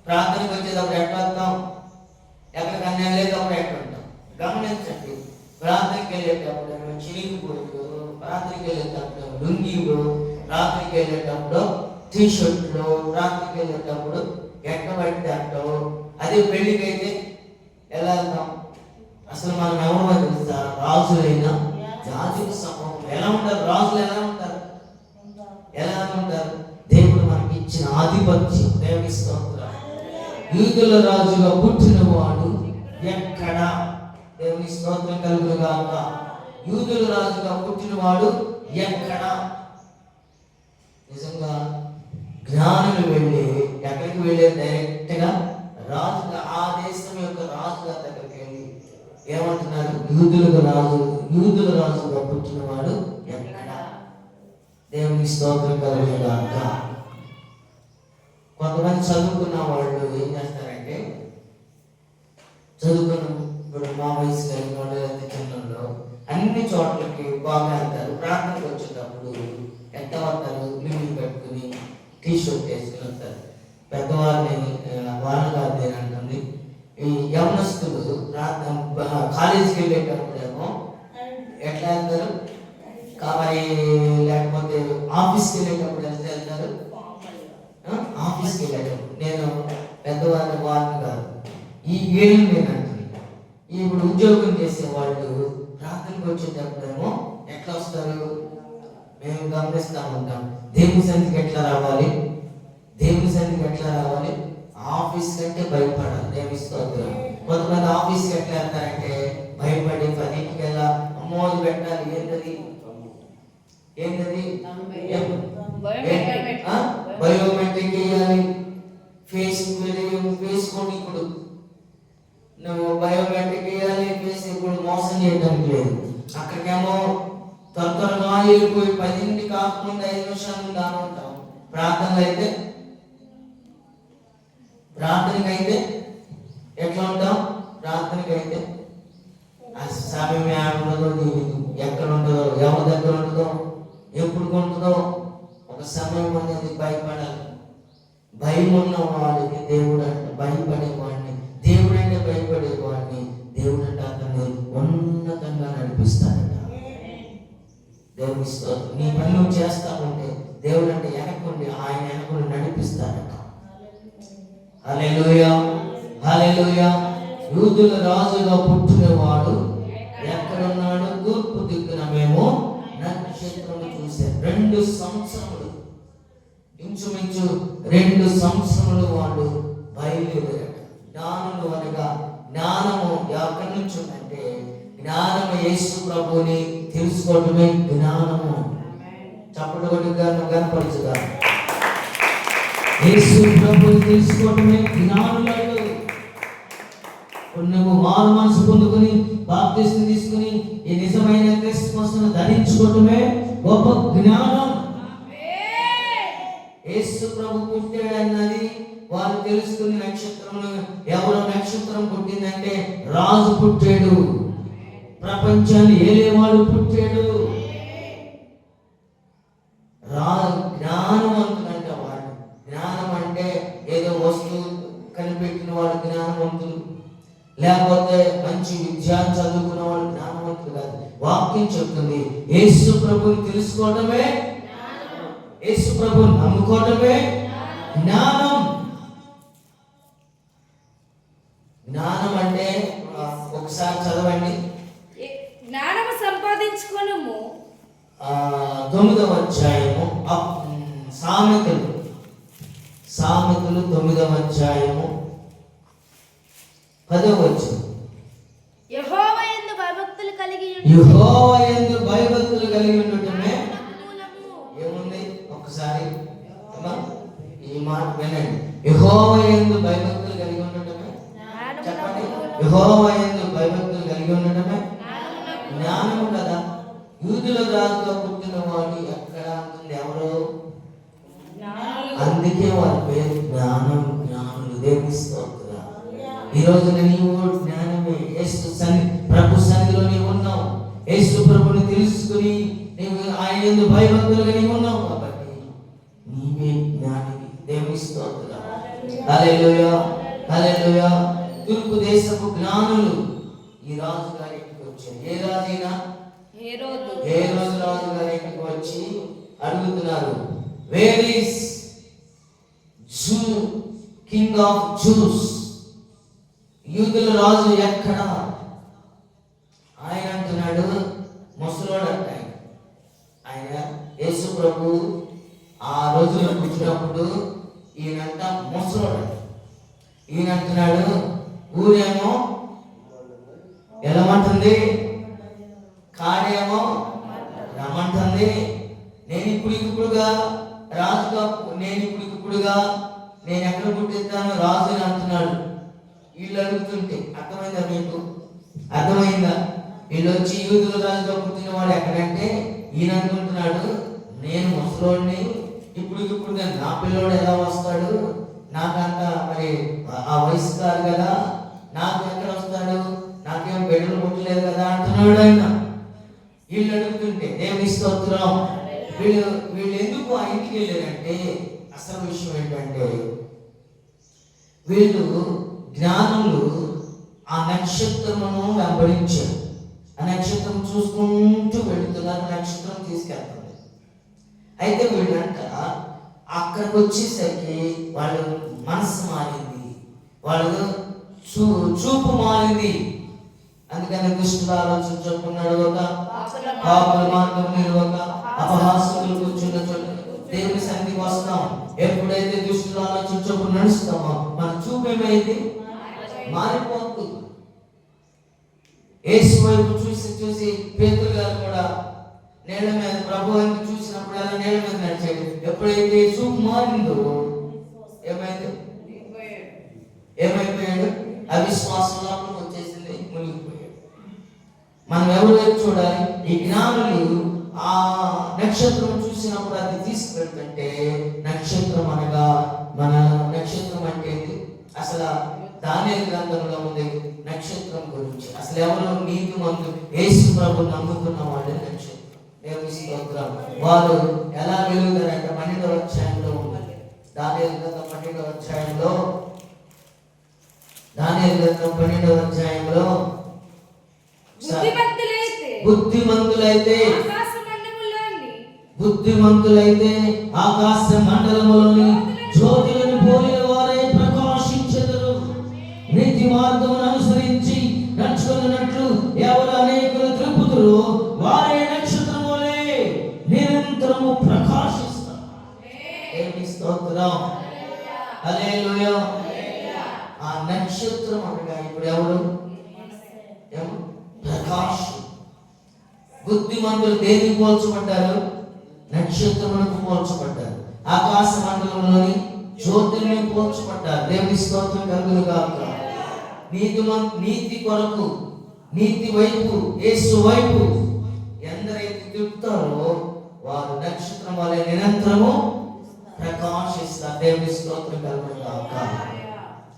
ప్రార్థనకు వచ్చేటప్పుడు ఎట్లా వస్తాం? ఎక్కడికన్నా వెళ్ళేటప్పుడు ఎట్లుంటాం? గమనించండి. ప్రార్థనకి వెళ్ళేటప్పుడు చిరిగిపోతూ, ప్రార్థనకి వెళ్ళేటప్పుడు లుంగీలు, ప్రార్థనకి వెళ్ళేటప్పుడు టీషర్ట్లు, ప్రార్థనకి వెళ్ళేటప్పుడు ఎట్ట పడితే అంటావు. అదే పెళ్లికి అయితే ఎలా వెళ్తాం? అసలు మనం ఎవరో తెలుసా? రాజులైన యాజక సమూహం. ఎలా ఉంటారు రాజులు? ఎలా ఉంటారు? దేవుడు మనకి ఇచ్చిన ఆధిపత్యం. దేవుని స్తోత్రం. యూదుల రాజుగా పుట్టినవాడు ఎక్కడ? దేవుని స్తోత్రం కలుగును గాక. యూదుల రాజుగా పుట్టినవాడు ఎక్కడ? నిజంగా జ్ఞానులు వెళ్ళి ఎక్కడికి వెళ్ళారు? డైరెక్ట్ గా రాజుగా, ఆ దేశం యొక్క రాజుగా దగ్గరికి వెళ్ళి ఏమంటున్నారు? యూదుల రాజుగా పుట్టినవాడు ఎక్కడ? దేవుని స్తోత్రం కలుగును గాక. కొంతమంది చదువుకున్న వాళ్ళు ఏం చేస్తారంటే, ఇప్పుడు మా వయసు కలిగిన వాళ్ళు, చిన్నలో అన్ని చోట్లకి బాగా వెళ్తారు. ప్రార్థనకు వచ్చేటప్పుడు ఎంత వస్తారు? లిమిట్ పెట్టుకుని టీషర్ట్ వేసుకుని వస్తారు. పెద్దవారిని వాళ్ళగారు అంటుంది. ఈ యవనస్తులు కాలేజీకి వెళ్ళేటప్పుడేమో ఎట్లా వెళ్తారు? మరి లేకపోతే ఆఫీస్కి వెళ్ళేటప్పుడు ఎంత వెళ్తారు? ఆఫీస్కి వెళ్ళేటప్పుడు. నేను పెద్దవారిని వారిని కాదు, ఈ ఏళ్ళు నేను అంటుంది. ఇప్పుడు ఉద్యోగం చేసే వాళ్ళు ప్రార్థనకు వచ్చేటప్పుడేమో ఎట్లా వస్తారు? మేము గమనిస్తూ ఉంటాం. దేవుని సన్నిధికి ఎట్లా రావాలి? ఆఫీస్ కంటే భయపడాలి. దేవుని స్తోత్రం. కొంతమంది ఆఫీస్కి ఎట్లా వెళ్తారంటే భయపడి 10కి వెళ్ళా అమ్మోది పెట్టాలి. ఏంటది? బయోమెట్రిక్ వేయాలి. ఫేస్ ఇప్పుడు నువ్వు బయోమెట్రిక్ వేయాలి. ఫేస్ ఇప్పుడు మోసం చేయడానికి లేదు. అక్కడికేమో త్వరగా వెళ్ళిపోయి 10 కాకముందు 5 నిమిషాల ముందు ఆనుంటాం. ప్రార్థనకైతే ఎట్లా ఉంటాం? ప్రార్థనకైతే ఆ సమయం ఉండదో, ఎక్కడ ఉంటుందో, ఎవరి దగ్గర ఉంటుందో, ఎప్పుడు ఉంటుందో ఒక సమయం అనేది భయపడాలి. భయం ఉన్న వాడికి దేవుడు అంటే భయపడేవాడిని, దేవుడు అంటే భయపడేవాడిని దేవుడు అంటే అతన్ని ఉన్నతంగా నడిపిస్తాడట. దేవుని స్తోత్రం. నీ పని నువ్వు చేస్తా ఉంటే దేవుడు అంటే వెనకుండి ఆయన వెనకుండి నడిపిస్తాడట. హల్లెలూయా, హల్లెలూయా. యూదుల రాజుగా పుట్టినవాడు ఎక్కడున్నాడు? తూర్పు దిక్కున మేము నక్షత్రము చూసాం. 2 సంవత్సరములు, ఇంచుమించు 2 సంవత్సరములు వాళ్ళు బయలుదేరారు. జ్ఞానులు అనగా జ్ఞానము ఎక్కడి నుంచి ఉందంటే, జ్ఞానము యేసు ప్రభువుని తెలుసుకోవటమే జ్ఞానము. చప్పటి కొట్టి కనపరచుగా. యేసు ప్రభువుని తెలుసుకోవటమే జ్ఞానులు. నువ్వు మారు మనసు పొందుకుని బాప్తిస్మం తీసుకుని ఈ నిజమైన క్రిస్మస్ను ధరించుకోవటమే గొప్ప జ్ఞానం. యేసు ప్రభు పుట్టాడన్నది వారు తెలుసుకుని నక్షత్రములు, ఎవరో నక్షత్రం పుట్టిందంటే రాజు పుట్టాడు, ప్రపంచాన్ని ఏలేవాడు పుట్టాడు. జ్ఞానవంతుడంట వాడు. జ్ఞానం అంటే ఏదో వస్తువు కనిపెట్టిన వాడు జ్ఞానవంతులు, లేకపోతే మంచి విద్యాన్ని చదువుకున్న వాడు జ్ఞానవంతుడు కాదు. వాక్యం చెప్తుంది యేసు ప్రభుని తెలుసుకోవడమే, యేసు ప్రభుని నమ్ముకోవడమే జ్ఞానం. జ్ఞానం అంటే ఒకసారి చదవండి. జ్ఞానము సంపాదించుకొనుము, 9వ అధ్యాయము సామెతలు 9వ అధ్యాయము 10వ వచనం. యెహోవా యందు భయభక్తులు కలిగి యెహోవా యందు భయభక్తులు కలిగి ఉండటమే మూలము. ఏముంది? ఒక్కసారి అమ్మా ఈ మాట వినండి. యెహోవా యందు భయభక్తులు కలిగి ఉండటమే, చెప్పండి, యెహోవా యందు భయభక్తులు కలిగి ఉండటమే జ్ఞానము కదా. యూదుల రాజుగా పుట్టిన వాడు ఎక్కడ ఉంటుంది? ఎవరు? అందుకే వారి పేరు జ్ఞానులు. దేవుని స్తోత్రం. ఈ రోజు నీవు జ్ఞానమే. యేసు ప్రభు సన్నిధిలో నీవు ఉన్నావు. యేసు ప్రభుని తెలుసుకుని నీవు ఆయన యందు భయభక్తులుగా నీవు ఉన్నావు కాబట్టి నీవే జ్ఞానివి. దేవుని స్తోత్రం. హల్లెలూయా, హల్లెలూయా. తూర్పు దేశపు జ్ఞానులు ఈ రాజు గారి ఇంటికి వచ్చారు. ఏ రాజైనా హేరోదు రాజు గారి ఇంటికి వచ్చి అడుగుతున్నారు, where is king of juice? యూదుల రాజు ఎక్కడ? ఆయన అంటున్నాడు, ముసలోడు అంట ఆయన. యేసు ప్రభు ఆ రోజులో పుట్టినప్పుడు ఈయనంట ముసలోడు. ఈయన అంటున్నాడు, ఊరేమో ఎలమంటుంది, కాడేమో రమ్మంటుంది. నేను ఇప్పుడుగా రాజుగా, నేను ఎక్కడ పుట్టిస్తాను రాజు అని అంటున్నాడు. వీళ్ళు అడుగుతుంటే అర్థమైందా మీకు? అర్థమైందా? వీళ్ళు వచ్చి యూదుల రాజుగా పుట్టిన వాడు ఎక్కడంటే ఈయన అనుకుంటున్నాడు, నేను ముసలోడిని, ఇప్పుడు నా పిల్లోడు ఎలా వస్తాడు? నాకంత మరి ఆ వయసు కాదు కదా, నాకు ఎక్కడ వస్తాడు? నాకేం బిడ్డలు పుట్టలేదు కదా అంటున్నాడు ఆయన. వీళ్ళు అడుగుతుంటే దేవుని స్తోత్రం. వీళ్ళు ఎందుకు ఆ ఇంటికి వెళ్ళారంటే అసలు విషయం ఏంటంటే వీళ్ళు జ్ఞానులు ఆ నక్షత్రమును వెంబడించారు. ఆ నక్షత్రం చూసుకుంటూ వెళుతున్నారు, నక్షత్రం తీసుకెళ్తుంది. అయితే వీళ్ళంట అక్కడికి వచ్చేసరికి వాళ్ళు మనసు మారింది, వాళ్ళు చూపు మారింది. అందుకని దుష్టుల ఆలోచన చెప్పుకున్నాడు, ఒక పాపుల మార్గం నిలవక అపహాసకులు కూర్చున్న చోట దేవుని సన్నిధికి వస్తాం. ఎప్పుడైతే దుష్టుల ఆలోచన చొప్పున నడుస్తామో మన చూపు ఏమైంది? మారిపోతుంది. యేసు వైపు చూసి పేతురు గారు కూడా నేల మీద ప్రభు వైపు చూసినప్పుడు అలా నేల మీద నడిచాడు. ఎప్పుడైతే చూపు మారిందో ఏమైపోయాడు? అవిశ్వాసంలో వచ్చేసింది, మునిగిపోయాడు. మనం ఎవరు వైపు చూడాలి? ఈ జ్ఞానులు ఆ నక్షత్రం చూసినప్పుడు అది తీసుకెళ్తుంటే, నక్షత్రం అనగా మన నక్షత్రం అంటే అసలు దానియేలు గ్రంథంలో ఉంది నక్షత్రం గురించి. అసలు ఎవరు? నీతిమంతులు, యేసు ప్రభువుని నమ్ముకున్న వాళ్ళే నక్షత్రం. దేవుని స్తోత్రం. వారు ఎలా వెలుగుతారంటే 12వ అధ్యాయంలో ఉంది. దానియేలు గ్రంథం 12వ అధ్యాయంలో బుద్ధిమంతులైతే ఆకాశ మండలములోని జ్యోతులను పోలిన వారే ప్రకాశించెదరు. నీతి మార్గమును అనుసరించి నడుచుకున్నట్లు ఎవరు అనేకులు త్రిపుతురు వారే నక్షత్రములే నిరంతరము ప్రకాశిస్తారు. దేవుని స్తోత్రం. హల్లెలూయా. ఆ నక్షత్రం అనగా ఇప్పుడు ఎవరు? ప్రకాశం. బుద్ధిమంతులు దేనికి పోల్చబడ్డారు? నక్షత్రములకు పోల్చబడ్డారు. ఆకాశ మండలంలోని జ్యోతుల్ని పోల్చబడ్డారు. దేవుని స్తోత్రం కలుగును గాక. నీతి కొరకు, నీతి వైపు, యేసు వైపు ఎందరైతే తిరుగుతారో వారు నక్షత్రం వలె నిరంతరము ప్రకాశిస్తారు. దేవుని స్తోత్రం కలుగును గాక.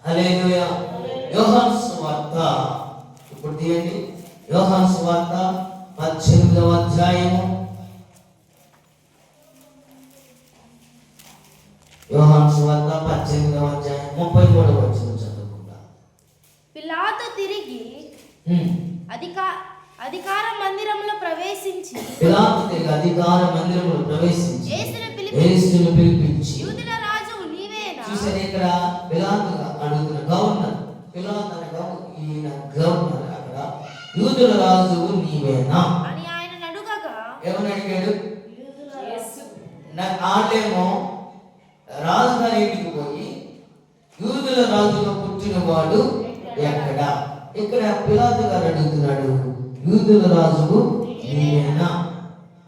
హల్లెలూయా. యోహాను సువార్త ఇప్పుడు తీయండి. యోహాను సువార్త 18వ అధ్యాయము. యోహాను సువార్త 18వ అధ్యాయం 33వ వచనం చదువుకుందాం. పిలాతు తిరిగి అధికార మందిరంలో ప్రవేశించి యేసును పిలిపించి యూదుల రాజు నీవేనా? చూసారు ఇక్కడ పిలాతు అడుగుతున్న గవర్నర్. పిలాతు అనగా ఈయన గవర్నర్. అక్కడ యూదుల రాజు నీవేనా అని ఆయన అడుగగా ఏమని అడిగాడు? వాళ్ళేమో రాజుగారి ఇంటికి పోయి యూదుల రాజుగా పుట్టినవాడు ఎక్కడ? ఇక్కడ పిలాతు గారు అడుగుతున్నాడు, యూదుల రాజువు నీవేనా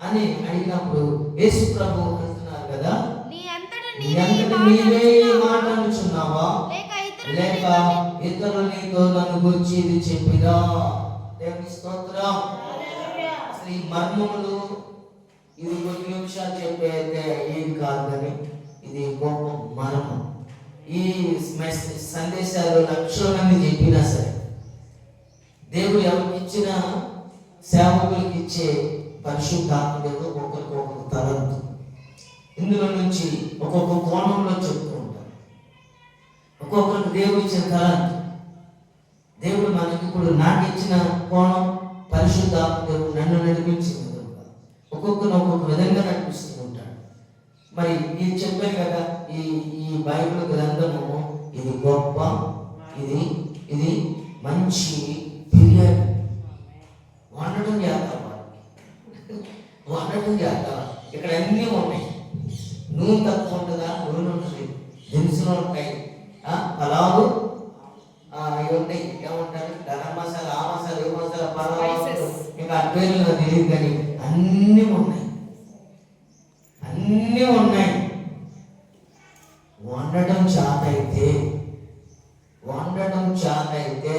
అని అడిగినప్పుడు యేసు ప్రభు అంటున్నారు కదా, నీ అంతట నీవే ఈ మాట అనుచున్నావా, లేక ఇతరులు నీతో నన్ను గురించి ఇది చెప్పిరా? దేవుని స్తోత్రం. అసలు ఈ మర్మములు ఇది కొన్ని నిమిషాలు చెప్పేదే ఏది కాదు, కానీ ఇది గొప్ప మర్మం. ఈ సందేశాలు లక్షల మంది చెప్పినా సరే, దేవుడు ఎవరికి ఇచ్చిన సేవకులకి ఇచ్చే పరిశుద్ధాత్మ దేవుడు ఒక్కొక్కరికి ఒక్కొక్క తలంతు ఇందులో నుంచి ఒక్కొక్క కోణంలో చెప్తూ ఉంటారు. ఒక్కొక్కరికి దేవుడు ఇచ్చిన తలంతు, దేవుడు మనకి ఇప్పుడు నాకు ఇచ్చిన కోణం పరిశుద్ధాత్మ దేవుడు నన్ను నడిపించింది. ఒక్కొక్కరు ఒక్కొక్క విధంగా నడిపిస్తూ ఉంటాడు. మరి ఇది చెప్పాను కదా, ఈ బైబిల్ గ్రంథము ఇది గొప్ప, ఇది మంచి బిర్యానీ. వండటం చేద్దాం, వండటం చేద్దాం. ఇక్కడ అన్నీ ఉన్నాయి. నూనె తక్కువ ఉంటుందా? నూనె ఉంటుంది, దినుసులు ఉంటాయి, పలావు ఇవి ఉంటాయి, ఏమంటారు గరం మసాలా, ఆ మసాలా, ఏ మసాలా, పలావు, ఇంకా ఆ పేర్లు నాకు తెలియదు, కానీ అన్నీ ఉన్నాయి, అన్నీ ఉన్నాయి. వండటం చేత అయితే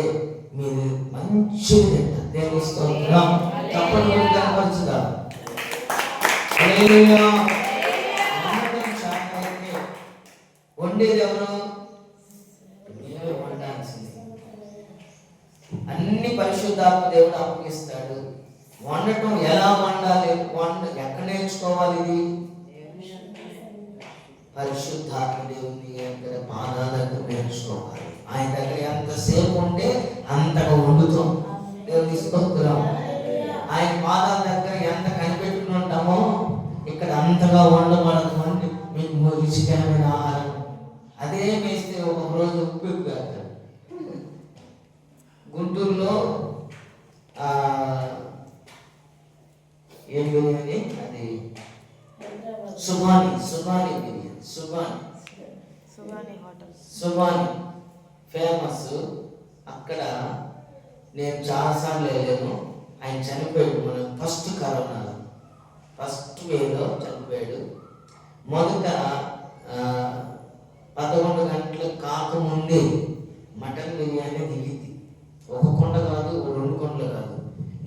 మీరు మంచిగా తింటారు. దేవుని స్తోత్రం. తప్పని కనపరచుదా? వండటం చేత అయితే వండేది ఎవరు? నీవే వండాల్సింది. అన్ని పరిశుద్ధాత్మ దేవుడు అప్పగిస్తాడు. వండటం ఎలా వండాలి, ఎక్కడ నేర్చుకోవాలి? ఇది పరిశుద్ధాత్మ దేవుని దగ్గర పాదాల దగ్గర నేర్చుకోవాలి. ఆయన దగ్గర ఎంతసేపు ఉంటే అంతగా వండుతాం. దేవుని స్తోత్రం. ఆయన పాదాల దగ్గర ఎంత కనిపెట్టుకుని ఉంటామో ఇక్కడ అంతగా వండబడదు. అంటే మీకు రుచికరమైన ఆహారం అదే వేస్తే ఒక రోజు ఉప్పు పెడతాడు. గుంటూరులో ఏం బిర్యానీ అది? సుబాని బిర్యానీ, సుబాని ఫేమస్. అక్కడ నేను చాలాసార్లు వెళ్ళాను. ఆయన చనిపోయాడు మన ఫస్ట్ కరోనాలో, ఫస్ట్ వేలో చనిపోయాడు. మొదట 11 గంటలు కాకముందే మటన్ బిర్యానీ దిగింది. ఒక కొండ కాదు, 2 కొండలు కాదు,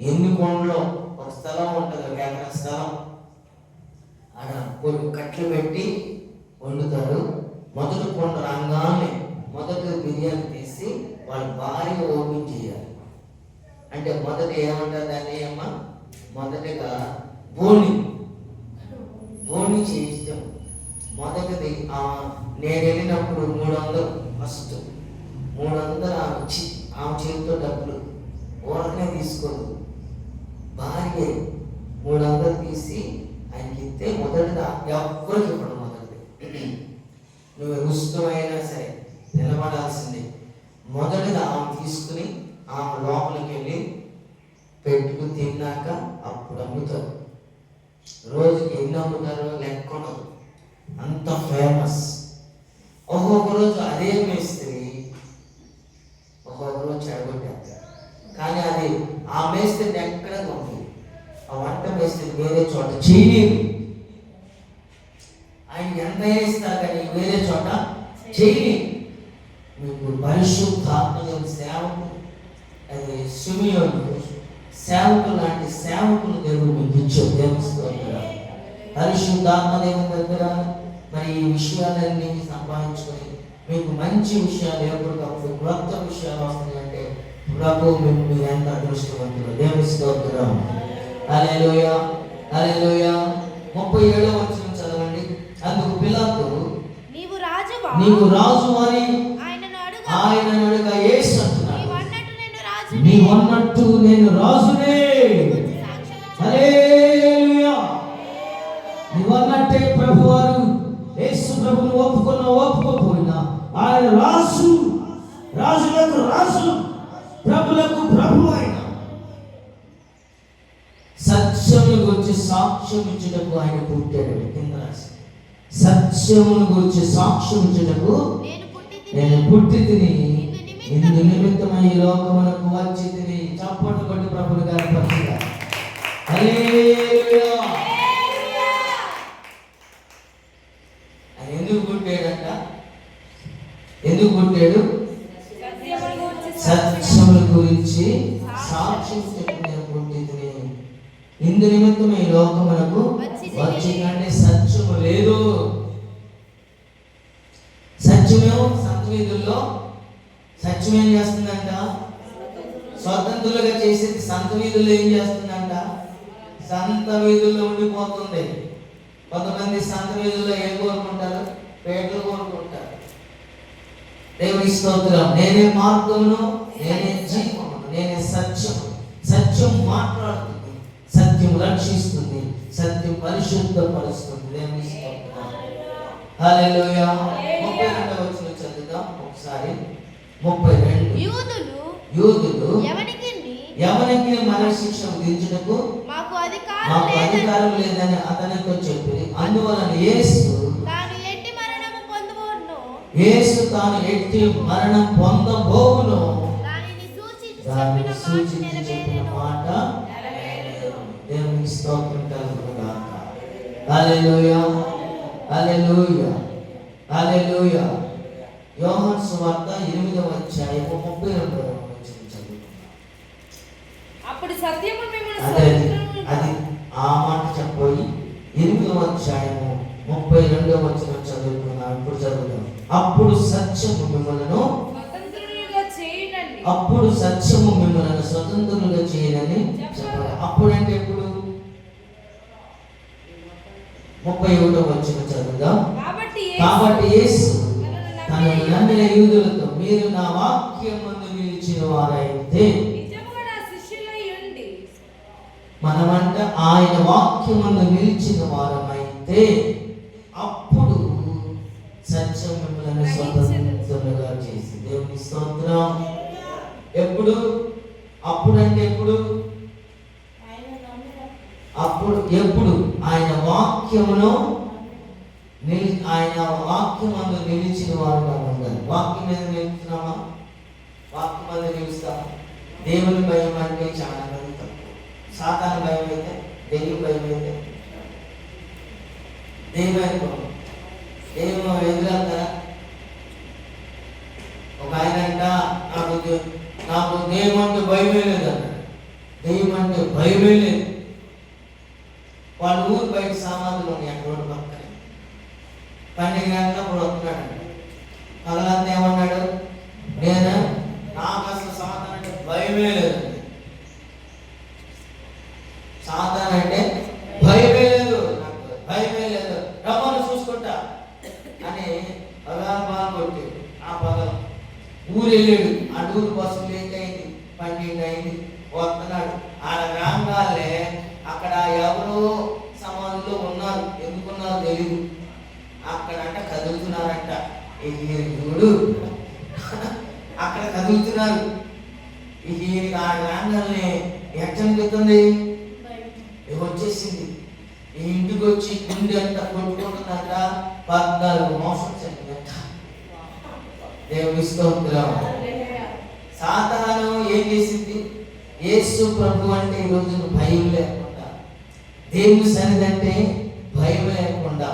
ఎన్ని కొండలో. ఒక స్థలం ఉంటుంది, 1 ఎకరా స్థలం. ఆడ కొన్ని కట్లు పెట్టి వండుతారు. మొదటి కొండ రాగానే మొదటి బిర్యానీ తీసి వాళ్ళు భారీగా ఓపెన్ చేయాలి. అంటే మొదట ఏమంటారు దాన్ని అమ్మా? మొదటిగా బోని చేయిస్తాం. మొదటిది నేను వెళ్ళినప్పుడు 300, ఫస్ట్ 300 ఆమె చేతితో డబ్బులు ఊరకనే తీసుకోదు, భార్య 300 తీసి ఆయనకి ఇస్తే మొదటిదా ఎవరికి ఇవ్వడం. మొదటిది నువ్వు రుష్టమైనా సరే నిలబడాల్సిందే. మొదటిది ఆమె తీసుకుని ఆమె లోపలికి వెళ్ళి పెట్టుకుని తిన్నాక అప్పుడు అమ్ముతారు. రోజుకి ఎన్ని అమ్ముతారో లెక్క ఉండదు, అంత ఫేమస్. ఒక్కొక్క రోజు అదే మేస్త్రి ఒక్కొక్క రోజు చెడగొట్టేస్తారు. కానీ అది ఆ మేస్త్రిని ఎక్కడ ఉంది, ఆ వంట మేస్త్రి వేరే చోట చేయలేదు. ఆయన ఎంత ఇస్తారు కానీ వేరే చోట చేయలేదు. మీకు పరిశుద్ధాత్మ సేవకులు, అది సుమియోను సేవకులు లాంటి సేవకులు దేవుడు మీకు ఇచ్చారు. దేవుడు పరిశుద్ధాత్మ దేవుని దగ్గర మరి ఈ విషయాలన్నీ సంపాదించుకొని మీకు మంచి విషయాలు ఎప్పటికప్పుడు క్రొత్త విషయాలు వస్తున్నాయంటే ప్రభు మీరు ఎంత అదృష్టవంతులు. దేవుని స్తోత్రం. హల్లెలూయా, హల్లెలూయా. 37వ వచనం చదవండి. అందుకు పిలాతు నీవు రాజు అని ఆయనను అడుగా యేసు అంటున్నాడు, నీవన్నట్టు నేను రాజునే. హల్లెలూయా. నీవన్నట్టే ప్రభువారు యేసు ప్రభుని ఒప్పుకోకపోయినా ఆయన రాజు, రాజులకు రాజు, ప్రభులకు ప్రభు. ఆయన సత్యము గురించి సాక్ష్యం ఇచ్చుటకు ఆయన పుట్టాడు. కింద రాసి సత్యమును గురించి సాక్ష్యం ఇచ్చుటకు నేను పుట్టి తిని ఇందు నిమిత్తమై ఈ లోకమునకు వచ్చి తిని. చప్పట్లు కొట్టి ప్రభుని గారి పరిచయం. హల్లెలూయా. ఆయన ఎందుకు పుట్టాడంట? ఎందుకు పుట్టాడు? సత్యముల గురించి సాక్ష్యం చెప్పి నేను పుట్టి తిని ఇందు నిమిత్తమై ఈ లోకమునకు వచ్చి. అంటే సత్యము లేదు. సత్యమేమో సంత వీధుల్లో సత్యం ఏం చేస్తుందంట? స్వతంత్రులుగా చేసేది సంత వీధుల్లో ఏం చేస్తుందంట? సంత వీధుల్లో ఉండిపోతుంది. కొంతమంది సంత వీధుల్లో ఏం కోరుకుంటారు? పేటలు కోరుకుంటారు. దేవుని స్తోత్రం. నేనే మార్గమును, నేనే జీవమును, నేనే సత్యము. సత్యం మాట్లాడుతుంది, సత్యం రక్షిస్తుంది, సత్యం పరిశుద్ధపరుస్తుంది. దేవుని స్తోత్రం. హల్లెలూయా. 32వ వచనం చదువుదాం ఒకసారి. 32. యూదులు ఎవరికి మరణ శిక్ష విధించుటకు మాకు అధికారం లేదని అతనితో చెప్పి, అందువలన యేసు తాను ఎట్టి మరణం పొందబోవును దానిని సూచించి చెప్పిన మాట దేవునికి స్తోత్రం కలుగును గాక. హల్లెలూయా, హల్లెలూయా, హల్లెలూయా. యోహాను సువార్త 8వ అధ్యాయం 32వ వచనం చదువుకుందాం. అప్పుడు సత్యము అది ఆ మాట చెప్పబోయి 8వ అధ్యాయం 32వ వచనం చదువుకున్నాం. ఇప్పుడు చదువుదాం. అప్పుడు సత్యము మిమ్మల్ని స్వతంత్రులుగా చేయనని చెప్పాలి. అప్పుడంటే ఎప్పుడు? 31వ వచనం చదువుదాం. కాబట్టి యేసు తనను నమ్మిన యూదులతో, మీరు నా వాక్యమందు నిలిచిన వారైతే, మనమంటే ఆయన వాక్యమందు నిలిచిన వారమైతే అప్పుడు సత్యం మిమ్మల్ని స్వతంత్రులుగా చేసి. దేవుని స్తోత్రం. ఎప్పుడు? అప్పుడంటే ఎప్పుడు? ఎప్పుడు ఆయన వాక్యమును ఆయన వాక్యమందు నిలిచిన వారుగా ఉండాలి. వాక్యం మీద నిలుస్తున్నామా? వాక్యం మీద నిలుస్తామా? దేవుని భయం అంటే చాలా మంది తక్కువ. సాతాను భయం అయితే, దెయ్యం భయం అయితే, దెయ్యం ఎదురవుతారా? ఒక ఆయన అంట, నాకు దెయ్యం అంటే భయమే లేదు అన్నాడు. దెయ్యం అంటే భయమే లేదు. వాళ్ళ ఊరు బయట సామాన్లు ఉన్నాయి అక్కడ రోడ్డు పక్కన. 12 గంటలప్పుడు వస్తున్నాడు. పగలంతా ఏమన్నాడు? నాకు అసలు సాతాన్ అంటే భయమే లేదు. సాతాన్ అంటే భయమే లేదు, నాకు భయమే లేదు, రమ్మను చూసుకుంటా అని పగలు కొట్టాడు. ఆ పగలు ఊరు వెళ్ళాడు. ఆ ఊరు బస్సు లేట్ అయింది, 12 అయింది. వస్తున్నాడు. ఆడ రాగానే అక్కడ ఎవరో సమాధిలో ఉన్నారు. ఎందుకున్నారో తెలియదు. అక్కడంట కదులుతున్నారంట. చూడు అక్కడ కదులుతున్నారు. ఈయనకి ఆ రాగానే ఎట్టనిపిస్తుంది, వచ్చేసింది. ఈ ఇంటికి వచ్చి గుండె అంతా కొట్టుకుంటుందంట. 14 మోసం చెప్పిందంట. దేవుని స్తోత్రం. సాతాను ఏం చేసింది? యేసు ప్రభు అంటే ఈ రోజు భయం లేకుండా, దేవుని సన్నిధి అంటే భయం లేకుండా,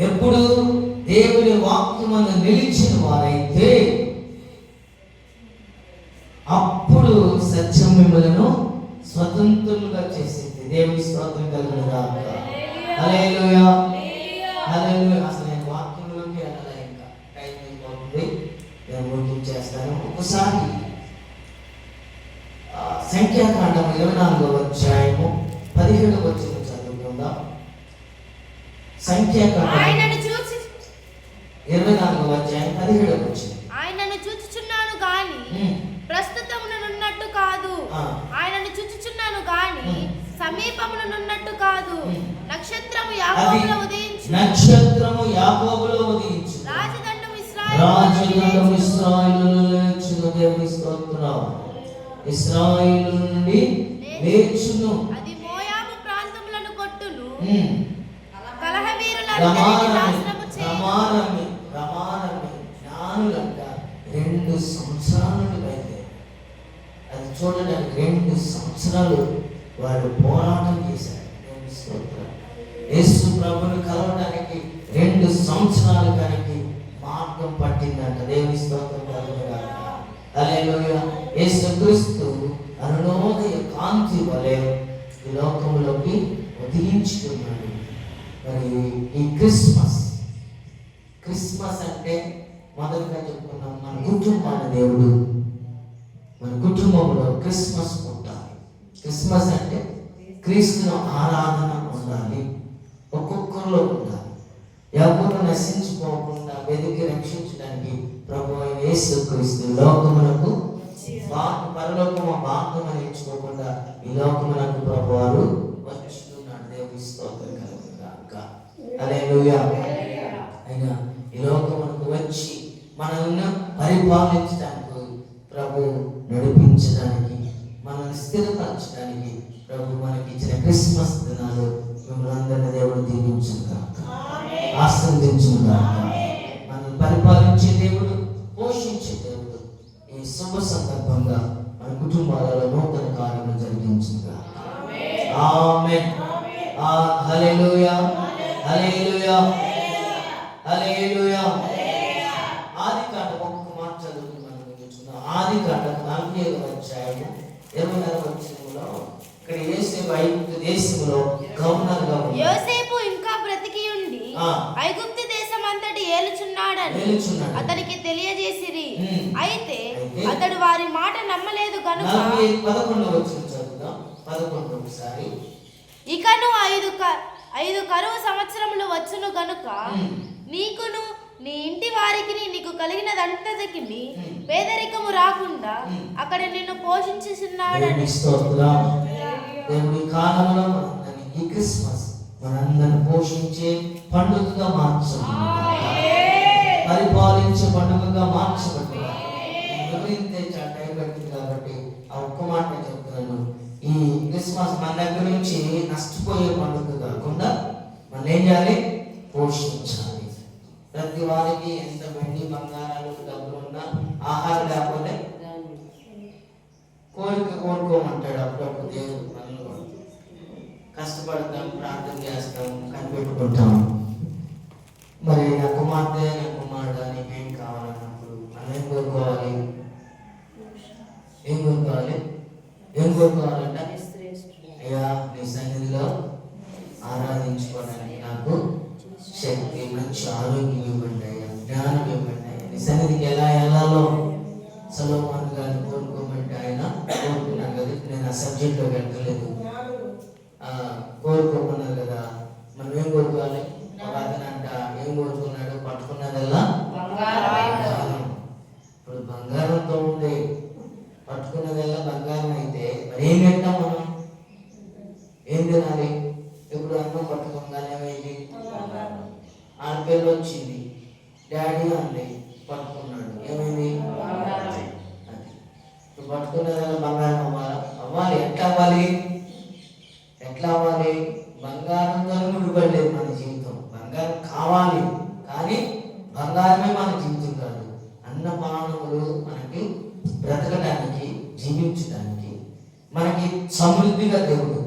ఎప్పుడు దేవుని వాక్యమందు నిలిచిన వారైతే అప్పుడు సత్యం మిమ్మల్ని స్వతంత్రులుగా చేసింది. దేవుని స్తోత్రం కలుగును గాక. హల్లెలూయా, హల్లెలూయా. అసలు నేను వాక్యంలోకి వెళ్ళాలి, ఇంకా టైం అయిపోతుంది. నేను ముగించేస్తాను. ఒకసారి సంఖ్యాకాండం 24వ అధ్యాయము 17వ వచనం చదువుకుందాం. సంఖ్యాకాండం 24వ అధ్యాయం 17వ వచనం. ఆయనను చూచుచున్నాను గాని ప్రస్తుతమునున్నట్టు కాదు, ఆయనను చూచుచున్నాను గాని సమీపమునున్నట్టు కాదు. నక్షత్రము యాకోబులో ఉదయించు, రాజదండము ఇశ్రాయేలులో లేచును. దేవుని స్తోత్రం. ఇశ్రాయేలు నుండి లేచును. అది మోయాబు ప్రమాణాన్ని జ్ఞానులంట 2 సంవత్సరాల నుండి బయలుదేరి అది చూడడానికి 2 సంవత్సరాలు వాళ్ళు పోరాటం చేశారు. దేవుని స్తోత్రం. యేసు ప్రభుని కలవడానికి 2 సంవత్సరాల కానికి మార్గం పట్టిందంట. దేవుని స్తోత్రం కలుగుగాక. హల్లెలూయా. యేసుక్రీస్తు అరుణోదయ కాంతి వలె ఈ లోకంలోకి ఉదయించుకున్నాడు. మరి ఈ క్రిస్మస్ అంటే మొదలుగా చెప్పుకున్నాం, మన కుటుంబాల దేవుడు, మన కుటుంబంలో క్రిస్మస్ ఉండాలి. క్రిస్మస్ అంటే క్రీస్తును ఆరాధన ఉండాలి, ఒక్కొక్కరిలో ఉండాలి. ఎవరు నశించుకోకుండా వెతికి రక్షించడానికి ప్రభు అయిన యేసుక్రీస్తు లోకమునకు పరలోకము భాగమని ఎంచుకోకుండా ఈ లోకమునకు ప్రభు వారు వచ్చున్నాడు. దేవుని స్తోత్రం కలుగుగాక. హల్లెలూయా. అయినా ఈ లోకమునకు వచ్చి మనల్ని పరిపాలించడానికి, ప్రభు నడిపించడానికి, మనల్ని స్థిరపరచడానికి ప్రభు మనకి ఇచ్చిన క్రిస్మస్ దినాలు మిమ్మల్ని అందరినీ దేవుడు దీవించుగాక, ఆశీర్వదించుగాక. మనల్ని పరిపాలించే దేవుడు, పోషించే దేవుడు ఈ శుభ సందర్భంగా మన కుటుంబాలలో నూతన కార్యములు జరిగించుగాక. ఆమేన్. హల్లెలూయా. హల్లెలూయా. హల్లెలూయా. ఆదికాండం ఒక్క మాట చదువుతూ మనం చూస్తున్నాం. ఆదికాండం 40వ అధ్యాయము 20వ వచనంలో ఇక్కడ యోసేపు ఐగుప్తు దేశంలో గవర్నర్గా ఉన్నాడు. యోసేపు ఇంకా బ్రతికి ఉండి ఐగుప్తు దేశం అంతటి ఏలుచున్నాడని అతనికి తెలియజేసిరి. అయితే అతడు వారి మాట నమ్మలేదు గనుక 11వ వచనం చదువుదాం. 11 ఒకసారి. ఇకను 5 కరువు సంవత్సరములు వచ్చును గనుక నీకును నీ ఇంటి వారికి నీకు కలిగినదంతకి పేదరికము రాకుండా అక్కడ నిన్ను పోషించుచున్నాడని. దేవుని కాలంలో ఈ క్రిస్మస్ మనందరిని పోషించే పండుగగా మార్చబడింది, పరిపాలించే పండుగగా మార్చబడింది. వివరించే టైం పట్టింది కాబట్టి ఆ ఒక్క మాట చెప్తున్నాను. ఈ క్రిస్మస్ మన దగ్గర నుంచి నష్టపోయే పండుగ కాకుండా మనం ఏం చేయాలి? పోషించాలి. ప్రతి వారికి ఎంత వెండి బంగారాలు డబ్బులు ఉన్నా ఆహారం లేకపోతే కోరుకోమంటాడు. అప్పుడప్పుడు దేవుడు మనలో కష్టపడతాం, ప్రార్థన చేస్తాం, కనిపెట్టుకుంటాం. మరి నా కుమార్తె నా కుమారుడు నీకేం కావాలన్నప్పుడు మనం ఏం కోరుకోవాలి? ఏం కోరుకోవాలంటే అయ్యా నీ సన్నిధిలో ఆరాధించుకోవడానికి నాకు శక్తి, మంచి ఆరోగ్యం ఇవ్వండి అయ్యా, జ్ఞానం ఇవ్వండి అయ్యా. నీ సన్నిధికి ఎలా వెళ్ళాలో సొలొమోను గారిని కోరుకోమంటే ఆయన కోరుకున్నాను కదా. నేను ఆ సబ్జెక్ట్లో వెళ్ళలేదు. కోరుకోమన్నారు కదా. మనం ఏం కోరుకోవాలి? అతనంట ఏం కోరుకున్నాడు? పట్టుకున్నదల్లా బంగారం. ఇప్పుడు బంగారంతో ఉంది, పట్టుకున్నదల్లా బంగారం అయితే మరి ఏం తింటాం మనం? ఏం తినాలి? ఇప్పుడు అన్నం పట్టుకోగానే ఏమైంది? ఆడపిల్ల వచ్చింది, డాడీ అంది, పట్టుకున్నాడు, ఏమైంది? ఇప్పుడు పట్టుకున్నదల్లా బంగారం అవ్వాలి. ఎట్లా అవ్వాలి? బంగారంతో ముడిపడలేదు మన జీవితం. బంగారం కావాలి, కానీ బంగారమే మన జీవితం కాదు. అన్నపానములు మనకి బ్రతకడానికి, జీవించడానికి మనకి సమృద్ధిగా దేవుడు.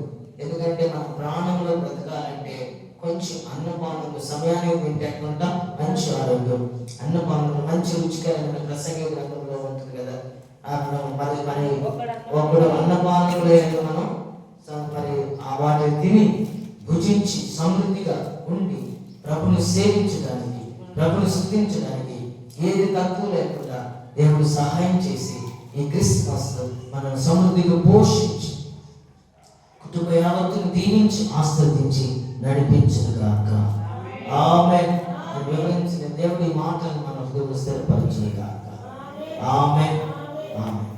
ఎందుకంటే మన ప్రాణంలో బ్రతకాలంటే కొంచెం అన్నపానములు సమయానికి తింటే మంచి ఆరోగ్యం. అన్నపానములు మంచి రుచికరమైన ప్రసంగ గ్రంథంలో ఉంటుంది కదా. మరి ఒకడు అన్నపానములు మనం మరి వాటిని తిని భుజించి సమృద్ధిగా ఉండి ప్రభుని సేవించడానికి, ప్రభుని స్తుతించడానికి ఏది తక్కువ లేకుండా దేవుడు సహాయం చేసి ఈ క్రిస్మస్ మనం సమృద్ధిగా పోషించి కుటుంబ యావత్తును దీవించి ఆశీర్వదించి నడిపించుగాక. ఆమేన్. వివరించిన దేవుడి మాటలు మన హృదయంలో స్థిరపరచుగాక. ఆమేన్. ఆమేన్.